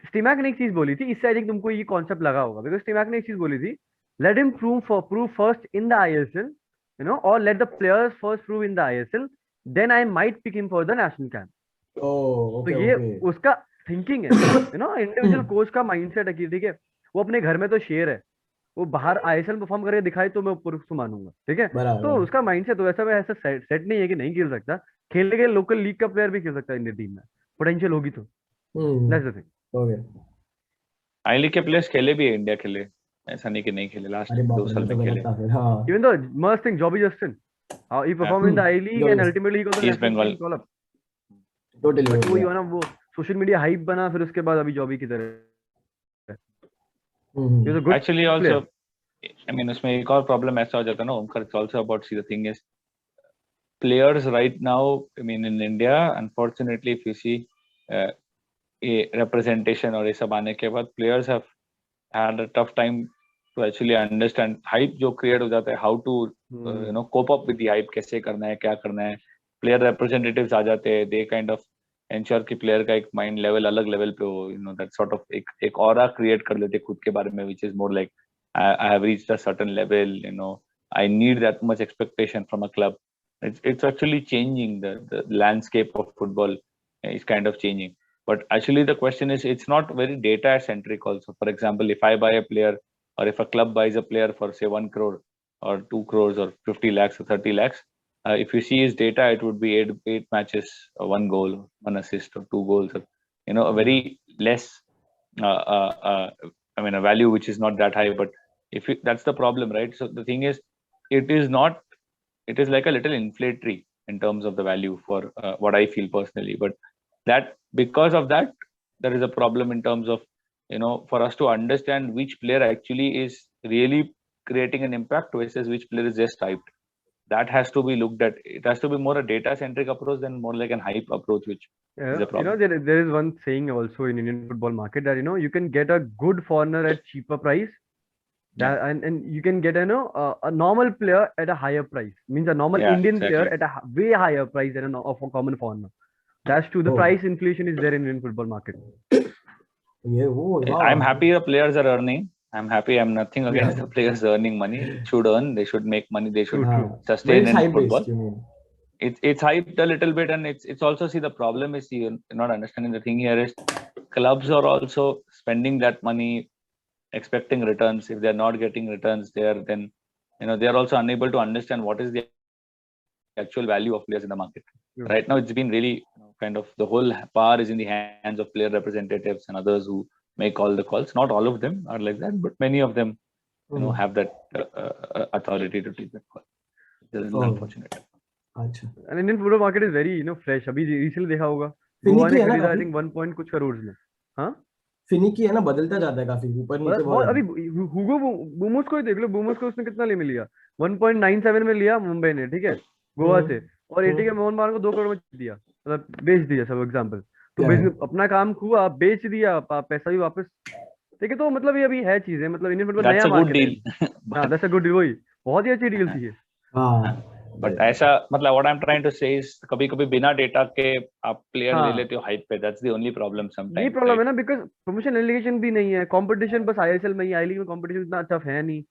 स्टिमैक ने एक चीज बोली थी, इससे आई थिंक तुमको ये कॉन्सेप्ट लगा होगा, बिकॉज स्टिमैक ने एक चीज बोली थी, let him prove first in the ISL, you know, और let the players first prove in the ISL, then I might pick him for the national camp. Oh तो ओके ये ओके। उसका thinking है, यू नो, इंडिविजुअल कोच का mindset है कि ठीक है, वो अपने घर में तो शेर है, वो बाहर आईएसएल परफॉर्म करके दिखाए तो मैं ऊपर उसको मानूंगा, ठीक है। तो बराबर। उसका माइंडसेट तो वैसा, वैसा सेट नहीं है कि नहीं खेल सकता, खेलने के लोकल लीग का प्लेयर भी खेल सकता है इंडियन टीम में, पोटेंशियल होगी तो, that's the thing. Okay. I league के प्लेयर्स खेले भी है इंडिया के लिए, ऐसा नहीं कि नहीं खेले, लास्ट अरे बाप 2 रे, साल ये तो में गलत खेले। था फिर, हाँ। Even though must thing Jobby Justin, he performed in the I League and जो ultimately he got the East national Bengal. team call up। Totally but वो टोटली। ये ना, वो सोशल मीडिया हाइप बना, फिर उसके बाद अभी जॉबी की तरह, he was a good actually player। Also I mean उसमें एक और प्रॉब्लम ऐसा हो जाता है ना Omkar, it's also about, see the thing is players right now, I mean in India, unfortunately, if you see a representation और ये सब आने के बाद, players have had a tough time to actually understand hype जो create हो जाता है, how to you know cope up with the hype, कैसे करना है, क्या करना है। player representatives आ जाते हैं, they kind of ensure कि player का एक mind level अलग level पे हो, you know, that sort of एक aura create कर लेते हैं खुद के बारे में, which is more like I have reached a certain level, you know, I need that much expectation from a club. It's actually changing, the landscape of football is kind of changing. But actually the question is, it's not very data centric also. For example, if I buy a player, or if a club buys a player for say 1 crore or 2 crores or 50 lakhs or 30 lakhs, if you see his data, it would be eight matches, 1 goal, 1 assist, or 2 goals, or, you know, a very less, I mean, a value which is not that high. But if that's the problem, right? So the thing is, it is not, it is like a little inflationary in terms of the value for what I feel personally. But that, because of that, there is a problem in terms of, you know, for us to understand which player actually is really creating an impact versus which player is just hyped. That has to be looked at. It has to be more a data centric approach than more like an hype approach, which is a You know, problem. there is one saying also in Indian football market that, you know, you can get a good foreigner at cheaper price, Yeah, that and you can get, you know, a normal player at a higher price, means a normal yeah, Indian player exactly. at a way higher price than of a common foreigner. That's true, the Oh, price inflation is there in Indian football market। ये वो I'm वाह। happy the players are earning. I'm happy. I'm nothing against Yeah, the players earning money. It should earn. They should make money. They should True, true। हाँ, but sustain it's in hype football. based, you mean? It's hyped a little bit, and it's also, see, the problem is, you're not understanding the thing here is, clubs are also spending that money expecting returns. If they're not getting returns there, then, you know, they are also unable to understand what is the actual value of players in the market. Yeah. Right now, it's been really, you know, kind of the whole power is in the hands of player representatives and others who make all the calls. Not all of them are like that, but many of them, you know, have that authority to take that call. This is Oh, unfortunate. अच्छा। And Indian football market is very, you know, fresh। अभी recently देखा होगा, Goa finicky ने है ना खरीदा आई काफी, think 1 point कुछ करोड़ में। हाँ, फिनिकी है ना, बदलता जाता है काफी, ऊपर नीचे बहुत। बहुत। अभी हुगो बूमोस को ही देख लो, बूमोस को उसने कितना ले में लिया, 1.97 में लिया मुंबई ने, ठीक है, गोवा से, और एटी के मोहन बागान को 2 करोड़ में दिया। मतलब बेच दिया सब एग्जांपल, तो Yeah. बिजनेस अपना काम हुआ, बेच दिया, पैसा भी वापस, ठीक है। तो मतलब ये अभी है चीजें, मतलब इंडियन फुटबॉल दैट्स नया अ गुड मार्केट है। डील हाँ, दैट्स अ गुड, वही बहुत ही अच्छी डील थी ये। हाँ बट ऐसा मतलब what I am trying to say is कभी कभी बिना डेटा के आप प्लेयर ले हाँ, लेते हो हाइप पे, दैट्स द ओनली प्रॉब्लम ये समटाइम्स, प्रॉब्लम है राइट? ना, बिकॉज प्रमोशन एलिगेशन भी नहीं है, कंपटीशन बस आईएसएल में ही, आई लीग में कंपटीशन इतना टफ है नहीं,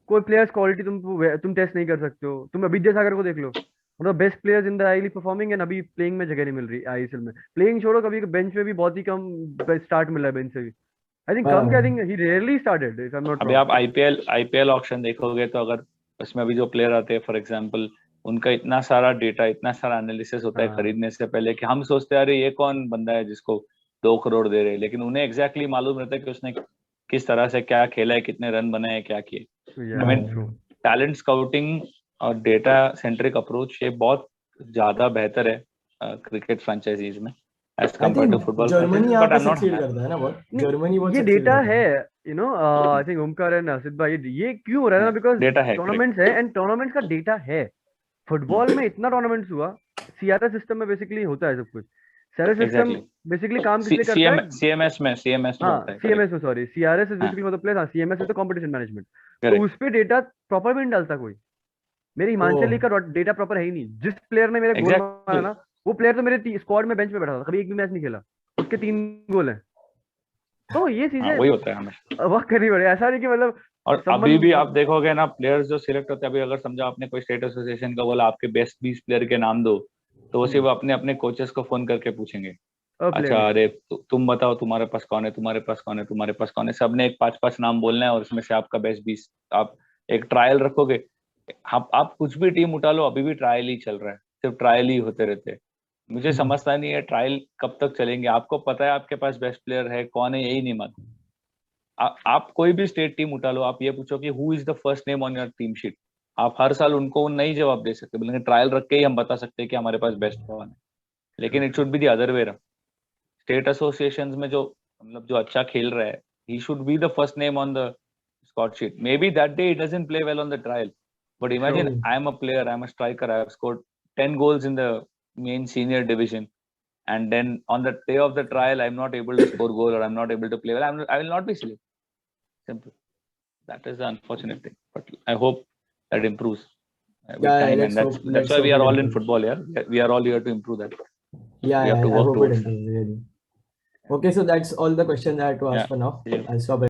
कोई प्लेयर्स क्वालिटी तुम टेस्ट नहीं कर सकते हो। तुम अभी सागर को देख लो, मतलब best players in the I league performing, and अभी प्लेइंग में जगह नहीं मिल रही आईएसएल में। प्लेइंग छोड़ो, कभी बेंच में भी बहुत ही कम स्टार्ट मिला है बेंच से भी, आई थिंक कम क्या, I think he rarely started if I am not अभी रॉन्ग। आप आईपीएल ऑक्शन देखोगे तो अगर उसमें अभी जो प्लेयर आते हैं फॉर एग्जांपल, उनका इतना सारा डेटा, इतना सारा एनालिसिस होता है हाँ खरीदने से पहले कि हम सोचते हैं अरे ये कौन बंदा है जिसको 2 करोड़ दे रहे हैं, लेकिन उन्हें एग्जैक्टली मालूम रहता है कि उसने किस तरह से क्या खेला है, कितने रन बनाए हैं, क्या किए। I mean true. Talent scouting और डेटा सेंट्रिक अप्रोच ये बहुत ज्यादा बेहतर है क्रिकेट फ्रेंचाइजीज में as I compare to think football Germany franchises, यहाँ बट पे आई एम नॉट सक्सीड करता है ना बहुत, नहीं, जर्मनी बहुत ये सक्सीड डेटा करता है, है। आई थिंक ओमकार एंड हर्षित भाई, ये क्यों हो रहा है ना, बिकॉज डेटा है, करेक्ट। टूर्नामेंट्स है, एंड टूर्नामेंट्स का डेटा है। फुटबॉल में इतना टूर्नामेंट्स हुआ, सीआरएस सिस्टम में बेसिकली होता है सब कुछ। सीआरएस सिस्टम एग्जैक्टली बेसिकली काम किस लिए करता है? सीएमएस में होता हाँ, है, सीएमएस करेक्ट। में, सॉरी, सीआरएस इज हाँ, बेसिकली मतलब प्लेस, हाँ, CMS is the competition management. तो करेक्ट, उस पे डेटा प्रॉपर भी नहीं डालता कोई। मेरे हिमाचल ओह लीग का डेटा प्रॉपर है ही नहीं। जिस प्लेयर ने मेरे गोल मारा एग्जैक्टली। ना, वो प्लेयर तो मेरे स्क्वाड में बेंच पे बैठा था, कभी एक भी मैच नहीं खेला, उसके 3 गोल हैं। तो ये हाँ, चीजें वही होता है हमेशा। वर्क करनी पड़े, ऐसा नहीं कि मतलब और अभी भी संबंध। आप देखोगे ना, प्लेयर्स जो सिलेक्ट होते हैं, अभी अगर समझो आपने कोई स्टेट एसोसिएशन का बोला आपके बेस्ट 20 प्लेयर के नाम दो, तो वो सिर्फ अपने अपने कोचेस को फोन करके पूछेंगे, प्लेयर अच्छा नहीं। अरे तुम बताओ तुम्हारे पास कौन है, तुम्हारे पास कौन है, तुम्हारे पास कौन है, सबने एक 5-5 नाम बोलना है और उसमें से आपका बेस्ट 20। आप एक ट्रायल रखोगे, आप कुछ भी टीम उठा लो, अभी भी ट्रायल ही चल रहा है, सिर्फ ट्रायल ही होते रहते हैं। मुझे समझता नहीं है ट्रायल कब तक चलेंगे। आपको पता है आपके पास बेस्ट प्लेयर है कौन है, यही नहीं मालूम। आप कोई भी स्टेट टीम उठा लो, आप ये पूछो कि who is the first name on your team sheet, आप हर साल उनको नहीं जवाब दे सकते, बल्कि ट्रायल रख के ही हम बता सकते हैं कि हमारे पास बेस्ट कौन है। लेकिन it should be the other way around. State associations में जो मतलब जो अच्छा खेल रहा है, he should be the first name on the score sheet. Maybe that day he doesn't play well on the trial, but imagine true. I am a player, I am a striker, I have scored 10 goals in the main senior division, and then on the day of the trial I'm not able to score goal or I'm not able to play well, I will not be selected. Simple. That is the unfortunate thing, but I hope that improves with Yeah, time, and let's that's hope, that's let's why hope we are it all in improves. football. Yeah, we are all here to improve that. Yeah, We have yeah, to I work hope it towards that. improves really. Okay, so that's all the questions I had to Yeah. ask for now. See you. I'll stop it.